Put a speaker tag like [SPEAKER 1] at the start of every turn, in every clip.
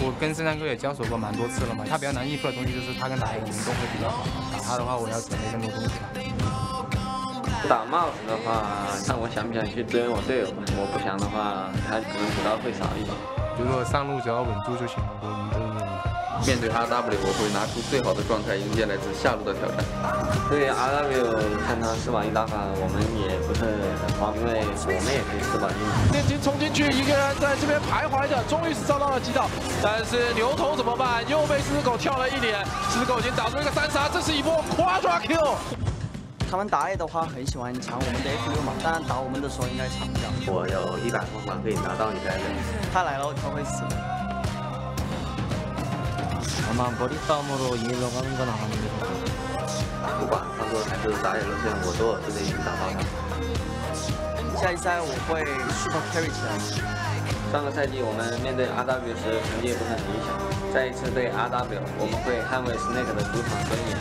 [SPEAKER 1] 我跟圣山哥也交手过蛮多次了嘛，他比较难应付的东西就是他跟打野灵动会比较好，打他的话我要准备更多东西了。
[SPEAKER 2] 打帽子的话，看我想不想去支援我队友吧。我不想的话，他可能补刀会少一点。
[SPEAKER 1] 如果上路只要稳住就行了，我一个人。
[SPEAKER 3] 面对 RW， 我会拿出最好的状态迎接来自下路的挑战。
[SPEAKER 2] 对 RW， 看他4把1打法，我们也不是很慌，因为我们也可以4把1。
[SPEAKER 4] 电竞冲进去，一个人在这边徘徊着，终于是找到了击倒，但是牛头怎么办？又被狮子狗跳了一脸，狮子狗已经打出一个3杀，这是一波 quadra kill。
[SPEAKER 5] 他们打野的话很喜欢抢我们的 F6嘛，当然打我们的时候应该抢不掉。
[SPEAKER 2] 我有100分嘛，可以拿到你的。
[SPEAKER 5] 他来了，他会死的。
[SPEAKER 6] 아마 머리 싸움으로 이기려고 하는 건 아닌데.
[SPEAKER 2] 不管他说还是打野路线，我都有自己去打到他。
[SPEAKER 5] 下一赛我会 super carry 起来。
[SPEAKER 2] 上个赛季我们面对 RW 时成绩也不是很理想，再一次对 RW， 我们会捍卫 Snake 的主场尊严。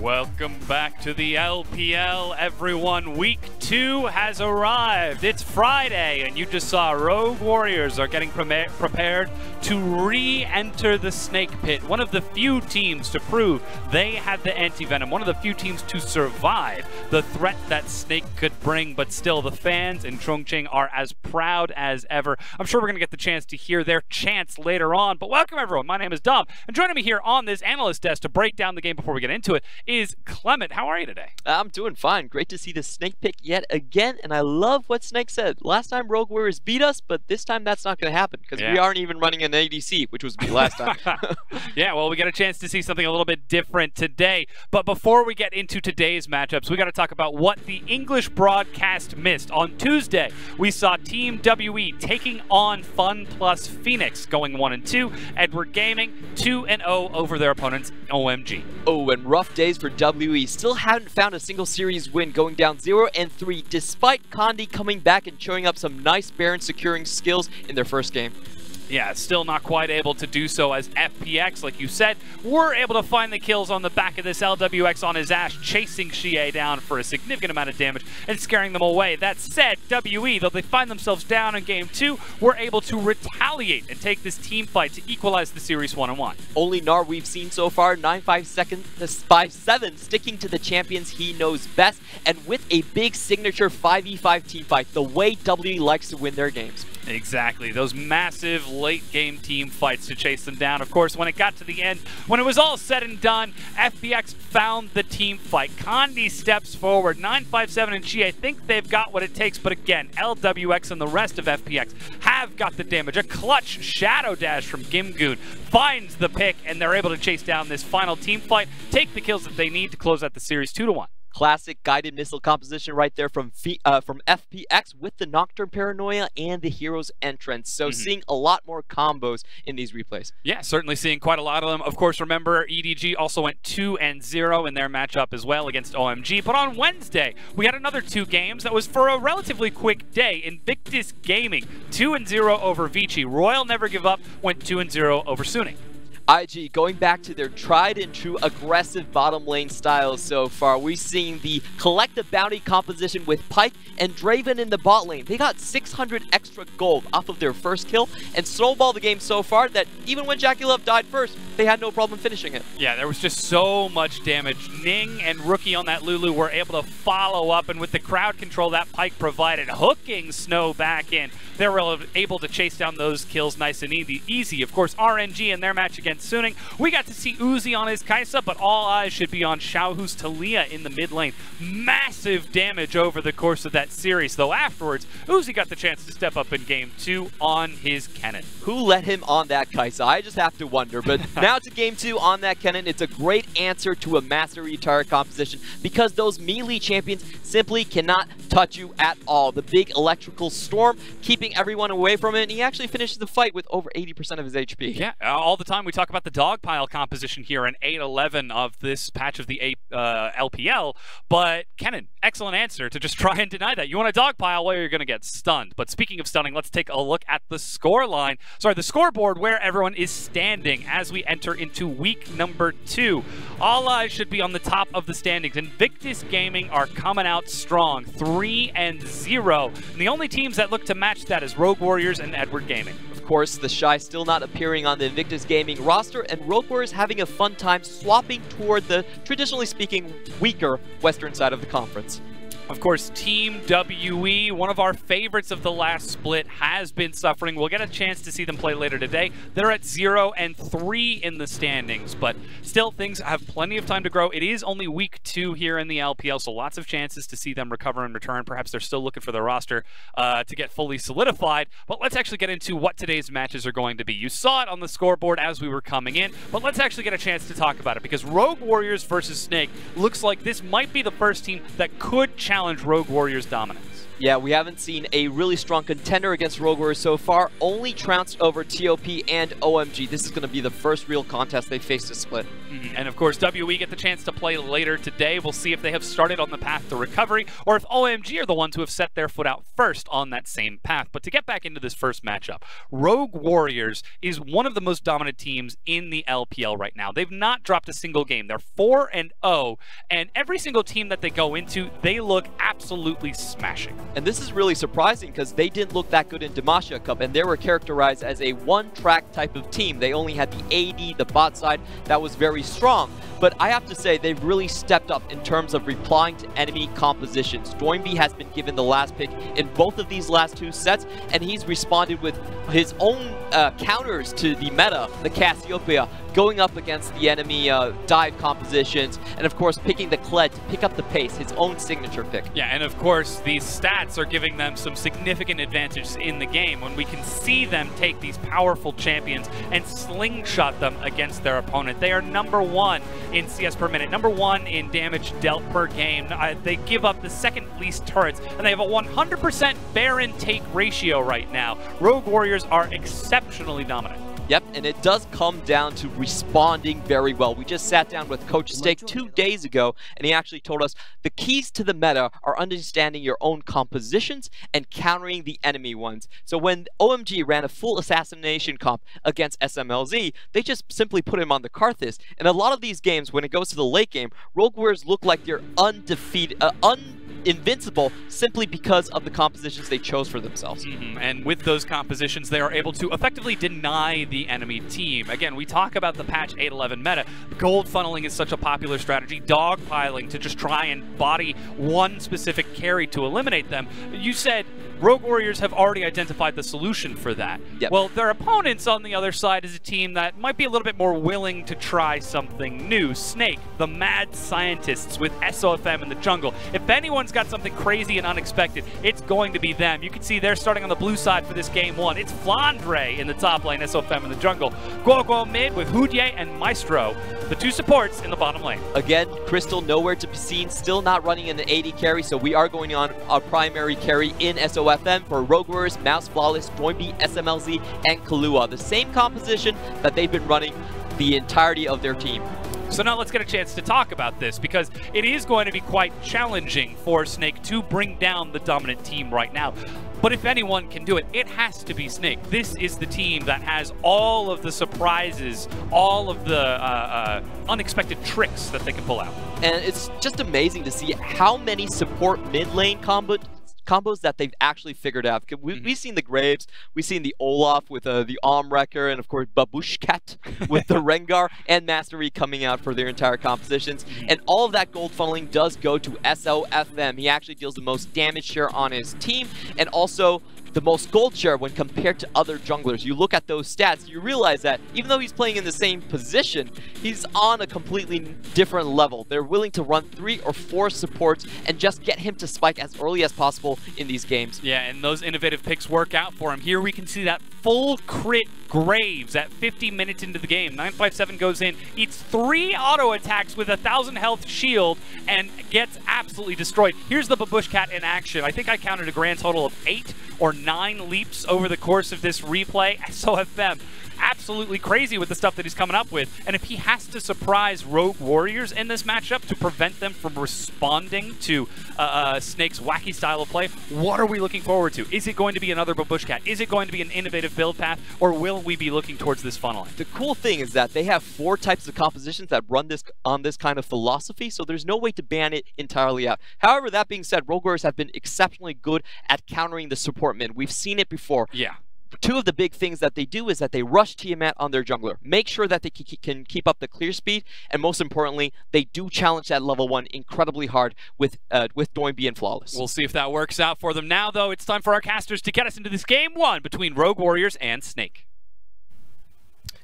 [SPEAKER 7] Welcome back to the LPL, everyone. Week 2 has arrived. It's Friday, and you just saw Rogue Warriors are getting prepared to re-enter the Snake Pit. One of the few teams to prove they have the anti-venom. One of the few teams to survive the threat that Snake could bring. But still, the fans in Chongqing are as proud as ever. I'm sure we're going to get the chance to hear their chants later on. But welcome, everyone. My name is Dom, and joining me here on this analyst desk to break down the game before we get into it is Clement. How are you today?
[SPEAKER 8] I'm doing fine. Great to see the Snake pick yet again, and I love what Snake said. Last time Rogue Warriors beat us, but this time that's not going to happen because we aren't even running an ADC, which was me last time.
[SPEAKER 7] Yeah, well, we get a chance to see something a little bit different today. But before we get into today's matchups, we got to talk about what the English broadcast missed. On Tuesday, we saw Team WE taking on Fun plus Phoenix, going 1-2. Edward Gaming 2-0 over their opponents, OMG.
[SPEAKER 8] Oh, and rough days for WE. Still haven't found a single series win, going down 0-3, despite Condi coming back and showing up some nice Baron securing skills in their first game.
[SPEAKER 7] Yeah, still not quite able to do so as FPX, like you said, were able to find the kills on the back of this LWX on his Ashe, chasing Xie down for a significant amount of damage and scaring them away. That said, WE, though they find themselves down in Game 2, were able to retaliate and take this team fight to equalize the series 1-1.
[SPEAKER 8] Only Gnar we've seen so far, 9-5-7, sticking to the champions he knows best, and with a big signature 5v5 team fight, the way WE likes to win their games.
[SPEAKER 7] Exactly, those massive late-game team fights to chase them down. Of course, when it got to the end, when it was all said and done, FPX found the team fight. Condi steps forward, 9-5-7 and Xie. I think they've got what it takes, but again, LWX and the rest of FPX have got the damage. A clutch shadow dash from Gimgoon finds the pick, and they're able to chase down this final team fight, take the kills that they need to close out the series 2-1.
[SPEAKER 8] Classic guided missile composition right there from FPX with the Nocturne Paranoia and the Hero's Entrance. So seeing a lot more combos in these replays.
[SPEAKER 7] Yeah, certainly seeing quite a lot of them. Of course, remember, EDG also went 2-0 in their matchup as well against OMG. But on Wednesday, we had another 2 games that was for a relatively quick day. Invictus Gaming, 2-0 over Vici. Royal Never Give Up went 2-0 over Suning.
[SPEAKER 8] IG going back to their tried and true aggressive bottom lane styles so far. We've seen the collective bounty composition with Pyke and Draven in the bot lane. They got 600 extra gold off of their first kill and snowballed the game so far that even when Jackie Love died first, they had no problem finishing it.
[SPEAKER 7] Yeah, there was just so much damage. Ning and Rookie on that Lulu were able to follow up, and with the crowd control that Pyke provided, hooking Snow back in, they were able to chase down those kills nice and easy. Of course, RNG in their match against Suning. We got to see Uzi on his Kaisa, but all eyes should be on Xiaohu's Talia in the mid lane. Massive damage over the course of that series, though afterwards, Uzi got the chance to step up in Game 2 on his Kennen.
[SPEAKER 8] Who let him on that Kaisa? I just have to wonder, but now to Game 2 on that Kennen, it's a great answer to a Master Retire composition because those melee champions simply cannot touch you at all. The big electrical storm keeping everyone away from it, and he actually finishes the fight with over 80% of his HP.
[SPEAKER 7] Yeah, all the time we talk talk about the dogpile composition here in 8-11 of this patch of the LPL. But Kenan, excellent answer to just try and deny that. You want a dogpile, well, you're going to get stunned. But speaking of stunning, let's take a look at the the scoreboard where everyone is standing as we enter into week number 2. All eyes should be on the top of the standings. Invictus Gaming are coming out strong, 3-0. And the only teams that look to match that is Rogue Warriors and Edward Gaming.
[SPEAKER 8] Of course, the Shy still not appearing on the Invictus Gaming roster, and Rogue Warriors having a fun time swapping toward the, traditionally speaking, weaker western side of the conference.
[SPEAKER 7] Of course, Team WE, one of our favorites of the last split, has been suffering. We'll get a chance to see them play later today. They're at 0-3 in the standings, but still things have plenty of time to grow. It is only week 2 here in the LPL, so lots of chances to see them recover and return. Perhaps they're still looking for their roster to get fully solidified, but let's actually get into what today's matches are going to be. You saw it on the scoreboard as we were coming in, but let's actually get a chance to talk about it, because Rogue Warriors versus Snake looks like this might be the first team that could challenge Rogue Warriors' dominance.
[SPEAKER 8] Yeah, we haven't seen a really strong contender against Rogue Warriors so far, only trounced over TOP and OMG. This is going to be the first real contest they face to split.
[SPEAKER 7] And of course, WE get the chance to play later today. We'll see if they have started on the path to recovery, or if OMG are the ones who have set their foot out first on that same path. But to get back into this first matchup, Rogue Warriors is one of the most dominant teams in the LPL right now. They've not dropped a single game. They're 4-0, and every single team that they go into, they look absolutely smashing.
[SPEAKER 8] And this is really surprising because they didn't look that good in Demacia Cup, and they were characterized as a one-track type of team. They only had the AD, the bot side, that was very strong. But I have to say, they've really stepped up in terms of replying to enemy compositions. Doinby has been given the last pick in both of these last 2 sets, and he's responded with his own counters to the meta, the Cassiopeia, going up against the enemy dive compositions, and of course picking the Kled to pick up the pace, his own signature pick.
[SPEAKER 7] Yeah, and of course these stats are giving them some significant advantages in the game when we can see them take these powerful champions and slingshot them against their opponent. They are #1 in CS per minute, #1 in damage dealt per game. They give up the second least turrets, and they have a 100% Baron take ratio right now. Rogue Warriors are exceptionally dominant.
[SPEAKER 8] Yep, and it does come down to responding very well. We just sat down with Coach Steak 2 days ago, and he actually told us the keys to the meta are understanding your own compositions and countering the enemy ones. So when OMG ran a full assassination comp against SMLZ, they just simply put him on the Karthus. And a lot of these games, when it goes to the late game, Rogue Warriors look like they're undefeated, invincible simply because of the compositions they chose for themselves.
[SPEAKER 7] And with those compositions, they are able to effectively deny the enemy team. Again, we talk about the patch 8-11 meta. Gold funneling is such a popular strategy, dogpiling to just try and body one specific carry to eliminate them. You said Rogue Warriors have already identified the solution for that.
[SPEAKER 8] Yep.
[SPEAKER 7] Well, their opponents on the other side is a team that might be a little bit more willing to try something new. Snake, the mad scientists with SOFM in the jungle. If anyone's got something crazy and unexpected, it's going to be them. You can see they're starting on the blue side for this game 1. It's Flandre in the top lane, SOFM in the jungle. Guoguo mid with Houdier and Maestro, the 2 supports in the bottom lane.
[SPEAKER 8] Again, Crystal nowhere to be seen, still not running in the AD carry, so we are going on our primary carry in SOFM for Rogue Warriors, Mouse Flawless, Doinby, SMLZ, and Kahlua. The same composition that they've been running the entirety of their team.
[SPEAKER 7] So now let's get a chance to talk about this, because it is going to be quite challenging for Snake to bring down the dominant team right now. But if anyone can do it, it has to be Snake. This is the team that has all of the surprises, all of the unexpected tricks that they can pull out.
[SPEAKER 8] And it's just amazing to see how many support mid lane combos that they've actually figured out. We've seen the Graves, we've seen the Olaf with the Armwrecker, and of course Babushkat with the Rengar, and Mastery coming out for their entire compositions. And all of that gold funneling does go to SOFM. He actually deals the most damage share on his team, and also the most gold share when compared to other junglers. You look at those stats, you realize that even though he's playing in the same position, he's on a completely different level. They're willing to run 3 or 4 supports and just get him to spike as early as possible in these games.
[SPEAKER 7] Yeah, and those innovative picks work out for him. Here we can see that full crit Graves at 50 minutes into the game. 957 goes in, eats 3 auto attacks with 1,000 health shield, and gets absolutely destroyed. Here's the Babush Cat in action. I think I counted a grand total of 8 or 9 leaps over the course of this replay. SOFM, absolutely crazy with the stuff that he's coming up with. And if he has to surprise Rogue Warriors in this matchup to prevent them from responding to Snake's wacky style of play, what are we looking forward to? Is it going to be another Babush Cat? Is it going to be an innovative build path? Or will we be looking towards this funneling?
[SPEAKER 8] The cool thing is that they have 4 types of compositions that run this on this kind of philosophy, so there's no way to ban it entirely out. However, that being said, Rogue Warriors have been exceptionally good at countering the support mid. We've seen it before.
[SPEAKER 7] Yeah.
[SPEAKER 8] 2 of the big things that they do is that they rush Tiamat on their jungler, make sure that they can keep up the clear speed, and most importantly, they do challenge that level 1 incredibly hard with Doinby and Flawless.
[SPEAKER 7] We'll see if that works out for them. Now, though, it's time for our casters to get us into this game 1 between Rogue Warriors and Snake.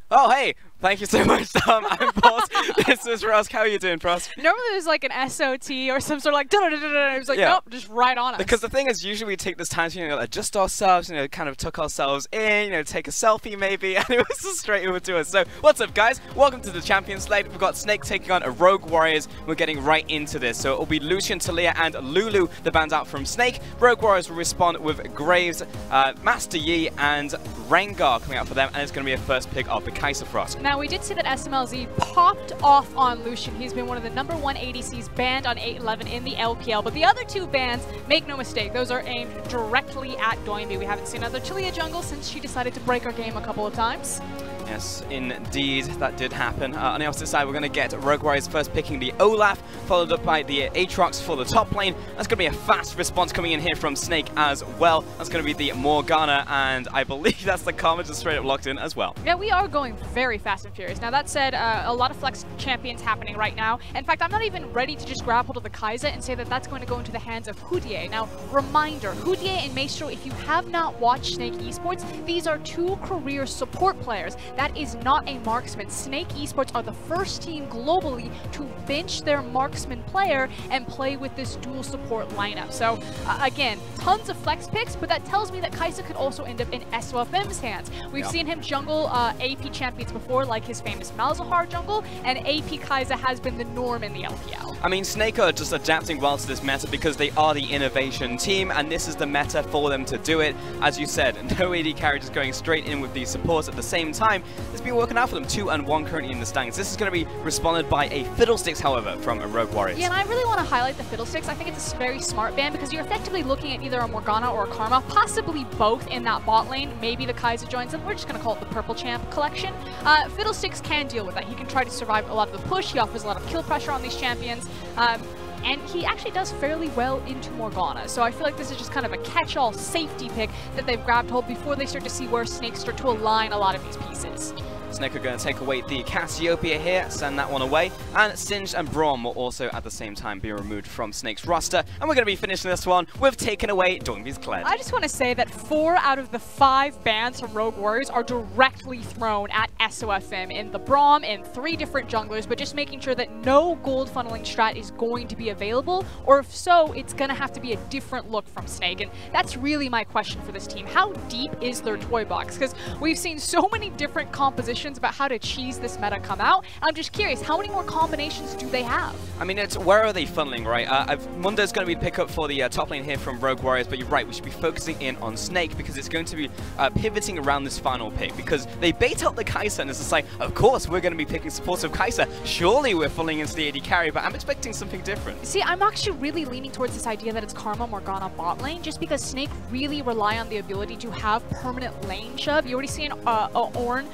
[SPEAKER 9] Oh, hey! Thank you so much, Tom. I'm Boss. This is Ross. How are you doing, Pross?
[SPEAKER 10] Normally there's like an SOT or some sort of like da-da-da-da-da. It was like, nope, just right on us.
[SPEAKER 9] Because the thing is, usually we take this time to, you know, adjust ourselves, you know, kind of tuck ourselves in, you know, take a selfie maybe, and it was just straight over to us. So, what's up, guys? Welcome to the Champions Slate. We've got Snake taking on a Rogue Warriors. We're getting right into this. So, it'll be Lucian, Talia, and Lulu, the bands out from Snake. Rogue Warriors will respond with Graves, Master Yi, and Rengar coming out for them, and it's going to be a first pick of the Kaiser Frost.
[SPEAKER 10] Now, we did see that SMLZ popped off on Lucian. He's been one of the #1 ADCs banned on 8-11 in the LPL, but the other 2 bans, make no mistake, those are aimed directly at Doinby. We haven't seen another Talia jungle since she decided to break our game a couple of times.
[SPEAKER 9] Yes, indeed, that did happen. On the opposite side, we're going to get Rogue Warriors first picking the Olaf, followed up by the Aatrox for the top lane. That's going to be a fast response coming in here from Snake as well. That's going to be the Morgana, and I believe that's the Karma just straight up locked in as well.
[SPEAKER 10] Yeah, we are going very fast and furious. Now, that said, a lot of flex champions happening right now. In fact, I'm not even ready to just grab hold of the Kaiser and say that that's going to go into the hands of Houdier. Now, reminder, Houdier and Maestro, if you have not watched Snake Esports, these are 2 career support players. That is not a marksman. Snake Esports are the first team globally to bench their marksman player and play with this dual support lineup. So, again, tons of flex picks, but that tells me that Kaiser could also end up in SOFM's hands. We've seen him jungle AP champions before, like his famous Malzahar jungle, and AP Kaiser has been the norm in the LPL.
[SPEAKER 9] I mean, Snake are just adapting well to this meta because they are the innovation team, and this is the meta for them to do it. As you said, no AD carry just going straight in with these supports at the same time. It's been working out for them, 2-1 currently in the standings. This is going to be responded by a Fiddlesticks, however, from a Rogue Warriors.
[SPEAKER 10] Yeah, and I really want to highlight the Fiddlesticks. I think it's a very smart ban because you're effectively looking at either a Morgana or a Karma, possibly both in that bot lane. Maybe the Kaiser joins them. We're just going to call it the Purple Champ collection. Fiddlesticks can deal with that. He can try to survive a lot of the push. He offers a lot of kill pressure on these champions. And he actually does fairly well into Morgana. So I feel like this is just kind of a catch-all safety pick that they've grabbed hold before they start to see where Snakes start to align a lot of these pieces.
[SPEAKER 9] Snake are going to take away the Cassiopeia here, send that one away, and Singed and Braum will also at the same time be removed from Snake's roster, and we're going to be finishing this one with taking away Doinby's Kled.
[SPEAKER 10] I just want to say that 4 out of the 5 bans from Rogue Warriors are directly thrown at SOFM in the Braum in 3 different junglers, but just making sure that no gold funneling strat is going to be available, or if so, it's going to have to be a different look from Snake, and that's really my question for this team. How deep is their toy box? Because we've seen so many different compositions about how to cheese this meta come out. I'm just curious, how many more combinations do they have?
[SPEAKER 9] I mean, it's where are they funneling, right? Mundo's going to be the pickup for the top lane here from Rogue Warriors, but you're right, we should be focusing in on Snake because it's going to be pivoting around this final pick because they bait out the Kaiser and it's just like, of course, we're going to be picking supportive Kaiser. Surely we're funneling into the AD carry, but I'm expecting something different.
[SPEAKER 10] See, I'm actually really leaning towards this idea that it's Karma Morgana bot lane just because Snake really rely on the ability to have permanent lane shove. You already seen Ornn.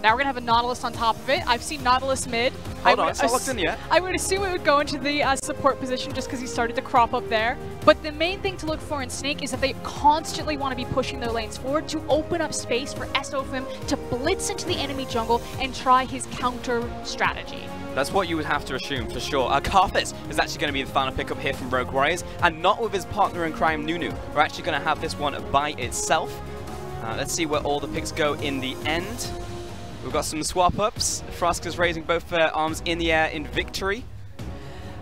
[SPEAKER 10] Now we're going to have a Nautilus on top of it. I've seen Nautilus mid.
[SPEAKER 9] Hold on, it's not locked in yet.
[SPEAKER 10] I would assume it would go into the support position just because he started to crop up there. But the main thing to look for in Snake is that they constantly want to be pushing their lanes forward to open up space for SOFM to blitz into the enemy jungle and try his counter strategy.
[SPEAKER 9] That's what you would have to assume for sure. Karthus is actually going to be the final pickup here from Rogue Warriors, and not with his partner in crime, Nunu. We're actually going to have this one by itself. Let's see where all the picks go in the end. We've got some swap-ups. Frosk is raising both arms in the air in victory.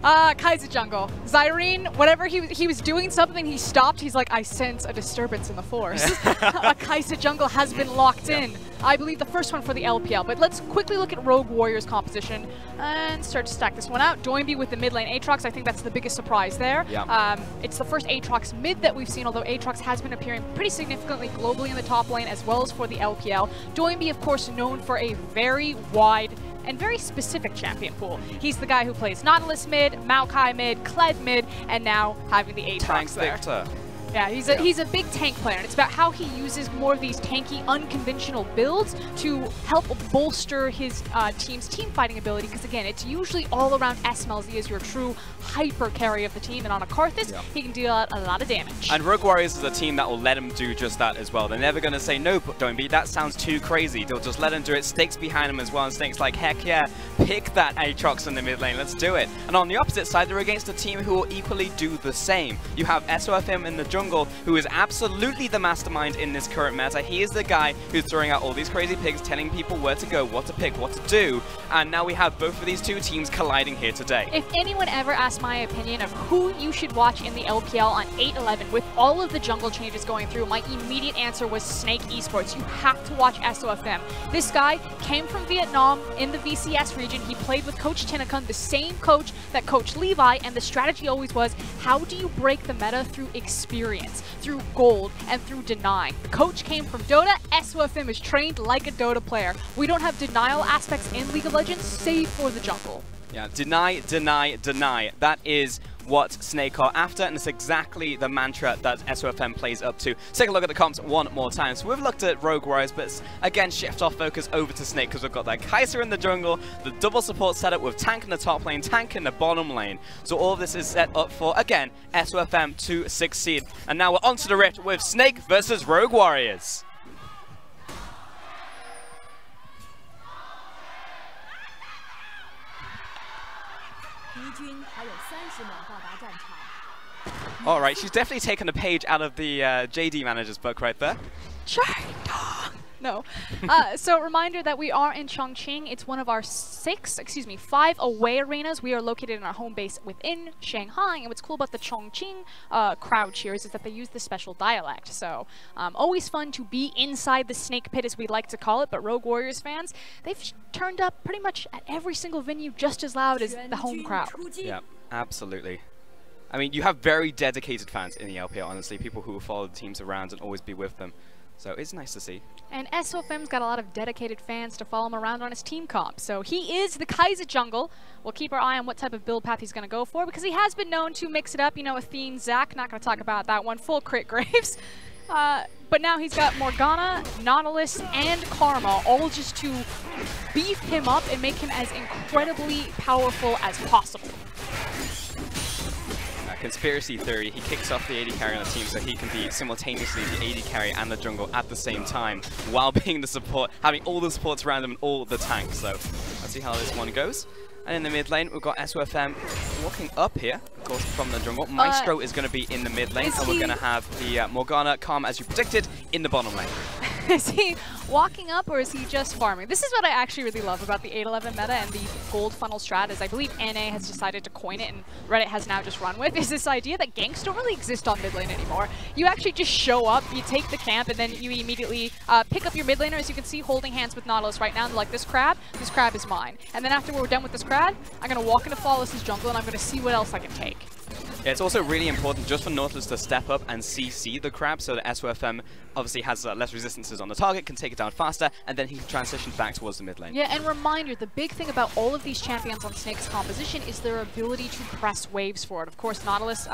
[SPEAKER 10] Kaiser jungle. Zyrene, whatever he was doing something, he stopped. He's like, I sense a disturbance in the force. A Kaiser jungle has been locked in. I believe the first one for the LPL. But let's quickly look at Rogue Warriors composition and start to stack this one out. Doinby with the mid lane Aatrox, I think that's the biggest surprise there. Yeah. It's the first Aatrox mid that we've seen, although Aatrox has been appearing pretty significantly globally in the top lane as well as for the LPL. Doinby, of course, known for a very wide and very specific champion pool. He's the guy who plays Nautilus mid, Maokai mid, Kled mid, and now having the Aatrox there.
[SPEAKER 9] Victor.
[SPEAKER 10] Yeah, he's a big tank player, and it's about how he uses more of these tanky, unconventional builds to help bolster his team's team fighting ability, because again, it's usually all around SMLZ as your true hyper carry of the team, and on a Karthus, he can deal out a lot of damage.
[SPEAKER 9] And Rogue Warriors is a team that will let him do just that as well. They're never going to say, no, Doinby, that sounds too crazy. They'll just let him do it. Snake's behind him as well, and Snake's like, heck yeah, pick that Aatrox in the mid lane, let's do it. And on the opposite side, they're against a team who will equally do the same. You have SOFM in the jungle, who is absolutely the mastermind in this current meta. He is the guy who's throwing out all these crazy pigs, telling people where to go, what to pick, what to do. And now we have both of these two teams colliding here today.
[SPEAKER 10] If anyone ever asked my opinion of who you should watch in the LPL on 8-11 with all of the jungle changes going through, my immediate answer was Snake Esports. You have to watch SOFM. This guy came from Vietnam in the VCS region. He played with Coach Tinnacun, the same coach that Coach Levi, and the strategy always was, how do you break the meta through experience, through gold, and through denying? The coach came from Dota. SOFM is trained like a Dota player. We don't have denial aspects in League of Legends, save for the jungle.
[SPEAKER 9] Yeah, deny, deny, deny. That is what Snake are after, and it's exactly the mantra that SOFM plays up to. Let's take a look at the comps one more time. So we've looked at Rogue Warriors, but again, shift our focus over to Snake, because we've got that Kaiser in the jungle, the double support setup with tank in the top lane, tank in the bottom lane. So all of this is set up for, again, SOFM to succeed. And now we're onto the rift with Snake versus Rogue Warriors. All right, she's definitely taken a page out of the JD manager's book right there.
[SPEAKER 10] No. So reminder that we are in Chongqing. It's one of our 5 away arenas. We are located in our home base within Shanghai. And what's cool about the Chongqing crowd cheers is that they use the special dialect. So always fun to be inside the snake pit, as we like to call it. But Rogue Warriors fans, they've turned up pretty much at every single venue just as loud as the home crowd.
[SPEAKER 9] Yeah, absolutely. I mean, you have very dedicated fans in the LPL, honestly, people who will follow the teams around and always be with them. So it's nice to see.
[SPEAKER 10] And SOFM's got a lot of dedicated fans to follow him around on his team comp. So he is the Kaiser jungle. We'll keep our eye on what type of build path he's going to go for, because he has been known to mix it up. You know, Athene, Zac, not going to talk about that one. Full crit Graves. But now he's got Morgana, Nautilus, and Karma, all just to beef him up and make him as incredibly powerful as possible.
[SPEAKER 9] Conspiracy theory, he kicks off the AD carry on the team so he can be simultaneously the AD carry and the jungle at the same time, while being the support, having all the supports around him and all the tanks. So let's see how this one goes. And in the mid lane, we've got SOFM walking up here, of course, from the jungle. Maestro is going to be in the mid lane, and we're going to have the Morgana, Karma, as you predicted, in the bottom lane.
[SPEAKER 10] Is he walking up, or is he just farming? This is what I actually really love about the 8-11 meta and the gold funnel strat, is I believe NA has decided to coin it, and Reddit has now just run with, is this idea that ganks don't really exist on mid lane anymore. You actually just show up, you take the camp, and then you immediately pick up your mid laner, as you can see, holding hands with Nautilus right now, and like, this crab is mine. And then after we're done with this crab, I'm going to walk into Flawless's jungle, and I'm going to see what else I can take.
[SPEAKER 9] Yeah, it's also really important just for Nautilus to step up and CC the crab, so that SOFM obviously has less resistances on the target, can take it down faster, and then he can transition back towards the mid lane.
[SPEAKER 10] Yeah, and reminder, the big thing about all of these champions on Snake's composition is their ability to press waves forward. Of course, Nautilus,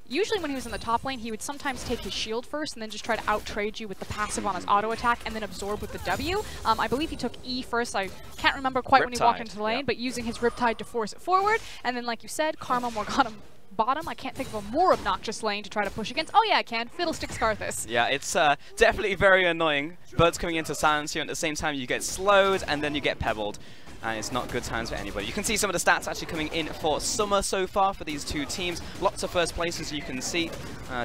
[SPEAKER 10] usually when he was in the top lane, he would sometimes take his shield first and then just try to out-trade you with the passive on his auto attack and then absorb with the W. I believe he took E first. I can't remember quite when he walked into the lane, but using his Riptide to force it forward. And then, like you said, Karma, Morgana, bottom. I can't think of a more obnoxious lane to try to push against. Oh yeah, I can. Fiddlesticks Karthus.
[SPEAKER 9] Yeah, it's definitely very annoying. Birds coming into silence here, and at the same time you get slowed and then you get pebbled. And it's not good times for anybody. You can see some of the stats actually coming in for Summer so far for these two teams. Lots of first places you can see.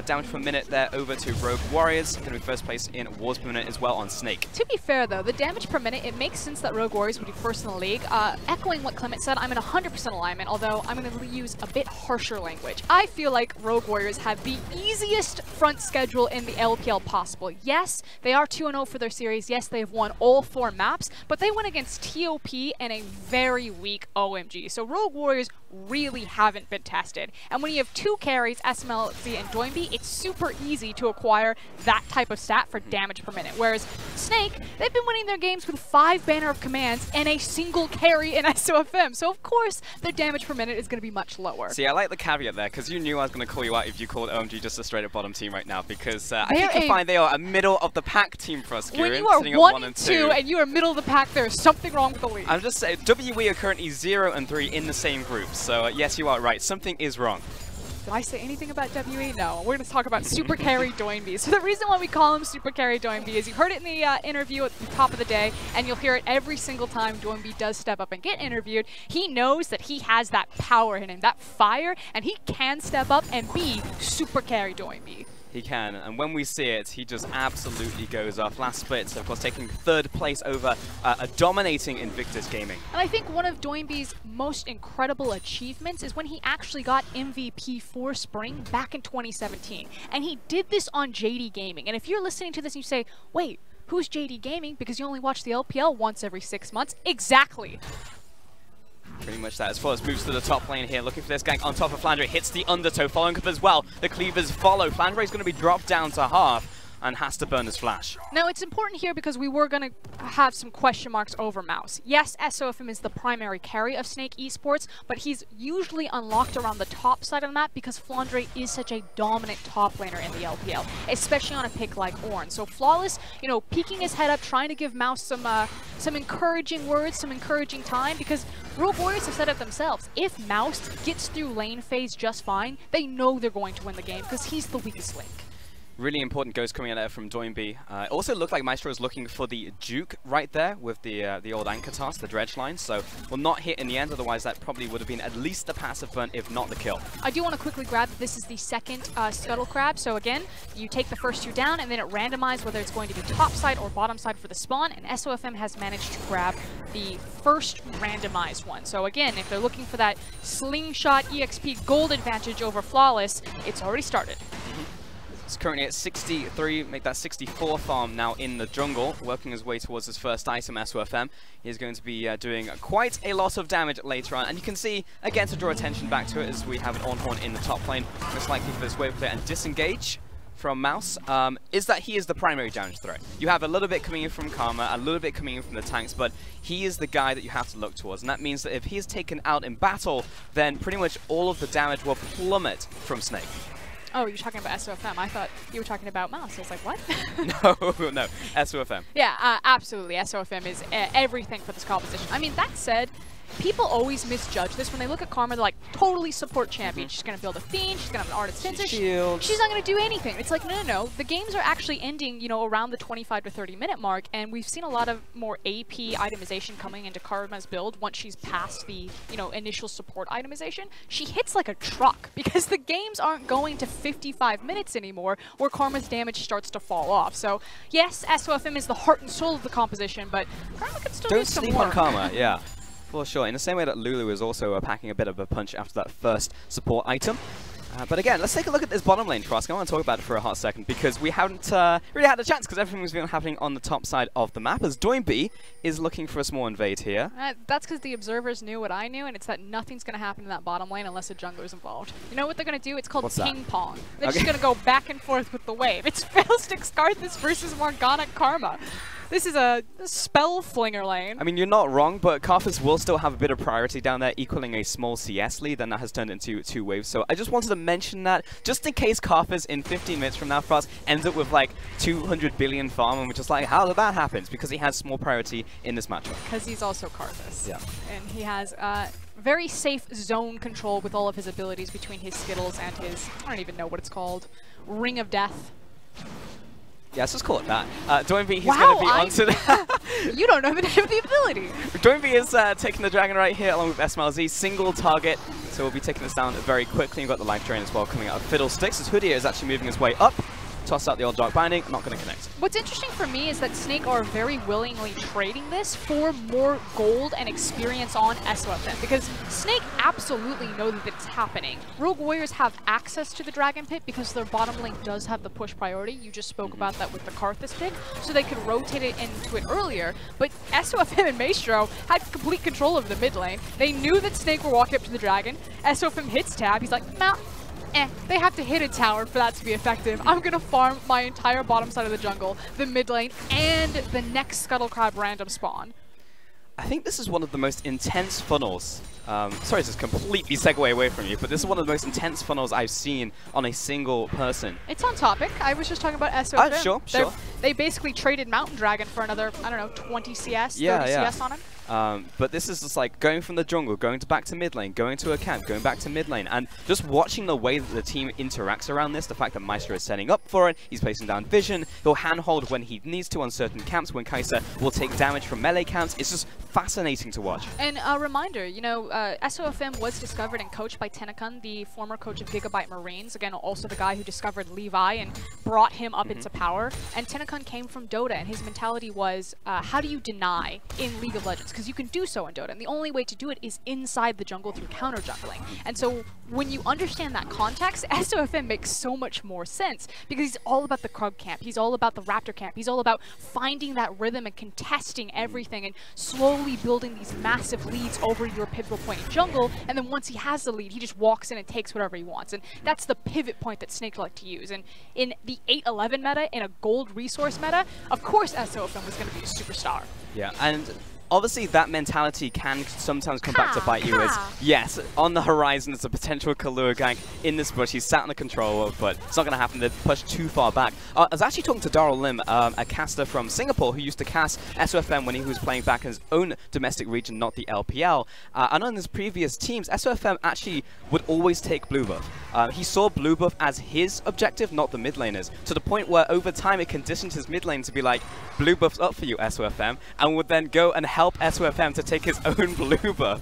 [SPEAKER 9] damage per minute there over to Rogue Warriors. Going to be first place in wars per minute as well on Snake.
[SPEAKER 10] To be fair though, the damage per minute, it makes sense that Rogue Warriors would be first in the league. Echoing what Clement said, I'm in 100% alignment, although I'm going to use a bit harsher language. I feel like Rogue Warriors have the easiest front schedule in the LPL possible. Yes, they are 2-0 for their series. Yes, they have won all 4 maps, but they went against TOP and a very weak OMG. So Rogue Warriors really haven't been tested. And when you have 2 carries, SMLZ and Doinby, it's super easy to acquire that type of stat for damage per minute. Whereas Snake, they've been winning their games with 5 banner of commands and a single carry in SOFM. So of course, their damage per minute is going to be much lower.
[SPEAKER 9] See, I like the caveat there, because you knew I was going to call you out if you called OMG just a straight up bottom team right now, because I think you'll find they are a middle of the pack team for us,
[SPEAKER 10] When you are 1 and 2 and you are middle of the pack, there is something wrong with the league.
[SPEAKER 9] I'm just saying, WE are currently 0 and 3 in the same group, so yes, you are right. Something is wrong.
[SPEAKER 10] Did I say anything about WE? No. We're going to talk about Super Carry Doinby. So the reason why we call him Super Carry Doinby is you heard it in the interview at the top of the day, and you'll hear it every single time Doinby does step up and get interviewed. He knows that he has that power in him, that fire, and he can step up and be Super Carry Doinby.
[SPEAKER 9] He can, and when we see it, he just absolutely goes off. Last split, of course, taking 3rd place over a dominating Invictus Gaming.
[SPEAKER 10] And I think one of Doinby's most incredible achievements is when he actually got MVP for Spring back in 2017. And he did this on JD Gaming. And if you're listening to this and you say, wait, who's JD Gaming? Because you only watch the LPL once every 6 months. Exactly.
[SPEAKER 9] Pretty much that. As far as moves to the top lane here, looking for this gank on top of Flandre, hits the undertow, following up as well. The cleavers follow. Flandre is going to be dropped down to half and has to burn his flash.
[SPEAKER 10] Now, it's important here because we were going to have some question marks over Mouse. Yes, SOFM is the primary carry of Snake Esports, but he's usually unlocked around the top side of the map because Flandre is such a dominant top laner in the LPL, especially on a pick like Ornn. So Flawless, you know, peeking his head up, trying to give Mouse some encouraging words, some encouraging time, because Rogue Warriors have said it themselves. If Mouse gets through lane phase just fine, they know they're going to win the game because he's the weakest link.
[SPEAKER 9] Really important ghost coming out there from Doinby. It also looked like Maestro is looking for the Duke right there with the old anchor task, the dredge line, so will not hit in the end, otherwise that probably would have been at least the passive burn, if not the kill.
[SPEAKER 10] I do want to quickly grab that this is the 2nd Scuttle Crab, so again, you take the first 2 down and then it randomizes whether it's going to be top side or bottom side for the spawn, and SOFM has managed to grab the first randomized one. So again, if they're looking for that slingshot EXP gold advantage over Flawless, it's already started.
[SPEAKER 9] It's currently at 63, make that 64 farm now in the jungle, working his way towards his first item, SOFM. He's going to be doing quite a lot of damage later on, and you can see, again, to draw attention back to it, as we have an Ornn in the top lane, most likely for this wave clear and disengage from Mouse, is that he is the primary damage threat. You have a little bit coming in from Karma, a little bit coming in from the tanks, but he is the guy that you have to look towards, and that means that if he is taken out in battle, then pretty much all of the damage will plummet from Snake.
[SPEAKER 10] Oh, you're talking about SOFM. I thought you were talking about Mouse. I was like, what?
[SPEAKER 9] No, SOFM.
[SPEAKER 10] Yeah, absolutely. SOFM is everything for this composition. I mean, that said, people always misjudge this. When they look at Karma, they're like, totally support champion. She's going to build a Fiend. She's going to have an Ardent Censer. She's not going to do anything. It's like, no. The games are actually ending, you know, around the 25 to 30 minute mark, and we've seen a lot of more AP itemization coming into Karma's build once she's past the, you know, initial support itemization. She hits like a truck because the games aren't going to 55 minutes anymore where Karma's damage starts to fall off. So, yes, SOFM is the heart and soul of the composition, but Karma can still do some work.
[SPEAKER 9] Don't sleep on Karma, yeah. For sure, in the same way that Lulu is also packing a bit of a punch after that first support item. But again, let's take a look at this bottom lane, Trask. I want to talk about it for a hot second because we haven't really had a chance because everything was been happening on the top side of the map as Doinby is looking for a small invade here.
[SPEAKER 10] That's because the observers knew what I knew, and it's that nothing's going to happen in that bottom lane unless a jungler's involved. You know what they're going to do? It's called ping pong. They're just going to go back and forth with the wave. It's Fiddlesticks Karthus versus Morgana Karma. This is a spell flinger lane.
[SPEAKER 9] I mean, you're not wrong, but Karthus will still have a bit of priority down there, equaling a small CS lead, then that has turned into 2 waves. So I just wanted to mention that, just in case Karthus in 15 minutes from now, Frost ends up with like 200 billion farm, and we're just like, how did that happen? It's because he has small priority in this matchup.
[SPEAKER 10] Because he's also Karthus.
[SPEAKER 9] Yeah.
[SPEAKER 10] And he has very safe zone control with all of his abilities between his Skittles and his, I don't even know what it's called, Ring of Death.
[SPEAKER 9] Yeah, let's just call it that. Doinby, he's
[SPEAKER 10] wow,
[SPEAKER 9] going to be onto the...
[SPEAKER 10] You don't know the name of the ability.
[SPEAKER 9] Doinby is taking the dragon right here along with SMLZ, single target. So we'll be taking this down very quickly. You've got the life drain as well coming out of Fiddlesticks as Hoodie is actually moving his way up. Toss out the old dark binding, not going to connect.
[SPEAKER 10] What's interesting for me is that Snake are very willingly trading this for more gold and experience on SOFM, because Snake absolutely know that it's happening. Rogue Warriors have access to the Dragon Pit because their bottom lane does have the push priority. You just spoke about that with the Karthus pick, so they could rotate it into it earlier, but SOFM and Maestro had complete control of the mid lane. They knew that Snake were walking up to the Dragon. SOFM hits tab, he's like, nah. They have to hit a tower for that to be effective. I'm going to farm my entire bottom side of the jungle, the mid lane, and the next Scuttle Crab random spawn.
[SPEAKER 9] I think this is one of the most intense funnels. Sorry to just completely segue away from you, but this is one of the most intense funnels I've seen on a single person.
[SPEAKER 10] It's on topic. I was just talking about SOFM.
[SPEAKER 9] Sure.
[SPEAKER 10] They basically traded Mountain Dragon for another, I don't know, 20 CS, 30 CS on him.
[SPEAKER 9] But this is just like going from the jungle, going back to mid lane, going to a camp, going back to mid lane, and just watching the way that the team interacts around this, the fact that Maestro is setting up for it, he's placing down vision, he'll handhold when he needs to on certain camps, when Kai'Sa will take damage from melee camps. It's just fascinating to watch. And
[SPEAKER 10] a reminder, you know, SOFM was discovered and coached by Tenakun, the former coach of Gigabyte Marines, again, also the guy who discovered Levi and brought him up into power. And Tenakun came from Dota, and his mentality was, how do you deny in League of Legends? Because you can do so in Dota, and the only way to do it is inside the jungle through counter jungling. And so when you understand that context, SOFM makes so much more sense, because he's all about the Krug camp, he's all about the Raptor camp, he's all about finding that rhythm and contesting everything and slowly building these massive leads over your pivotal point in jungle, and then once he has the lead, he just walks in and takes whatever he wants. And that's the pivot point that Snake like to use. And in the 8-11 meta, in a gold resource meta, of course SOFM was going to be a superstar.
[SPEAKER 9] Yeah, and obviously that mentality can sometimes come back to bite you as, yes, on the horizon there's a potential Kalua gank in this bush. He's sat on the controller, but it's not going to happen. They're pushed too far back. I was actually talking to Darryl Lim, a caster from Singapore who used to cast SOFM when he was playing back in his own domestic region, not the LPL. And on his previous teams, SOFM actually would always take blue buff. He saw blue buff as his objective, not the mid laners, to the point where over time it conditioned his mid lane to be like, blue buff's up for you, SOFM, and would then go and help SOFM to take his own blue buff.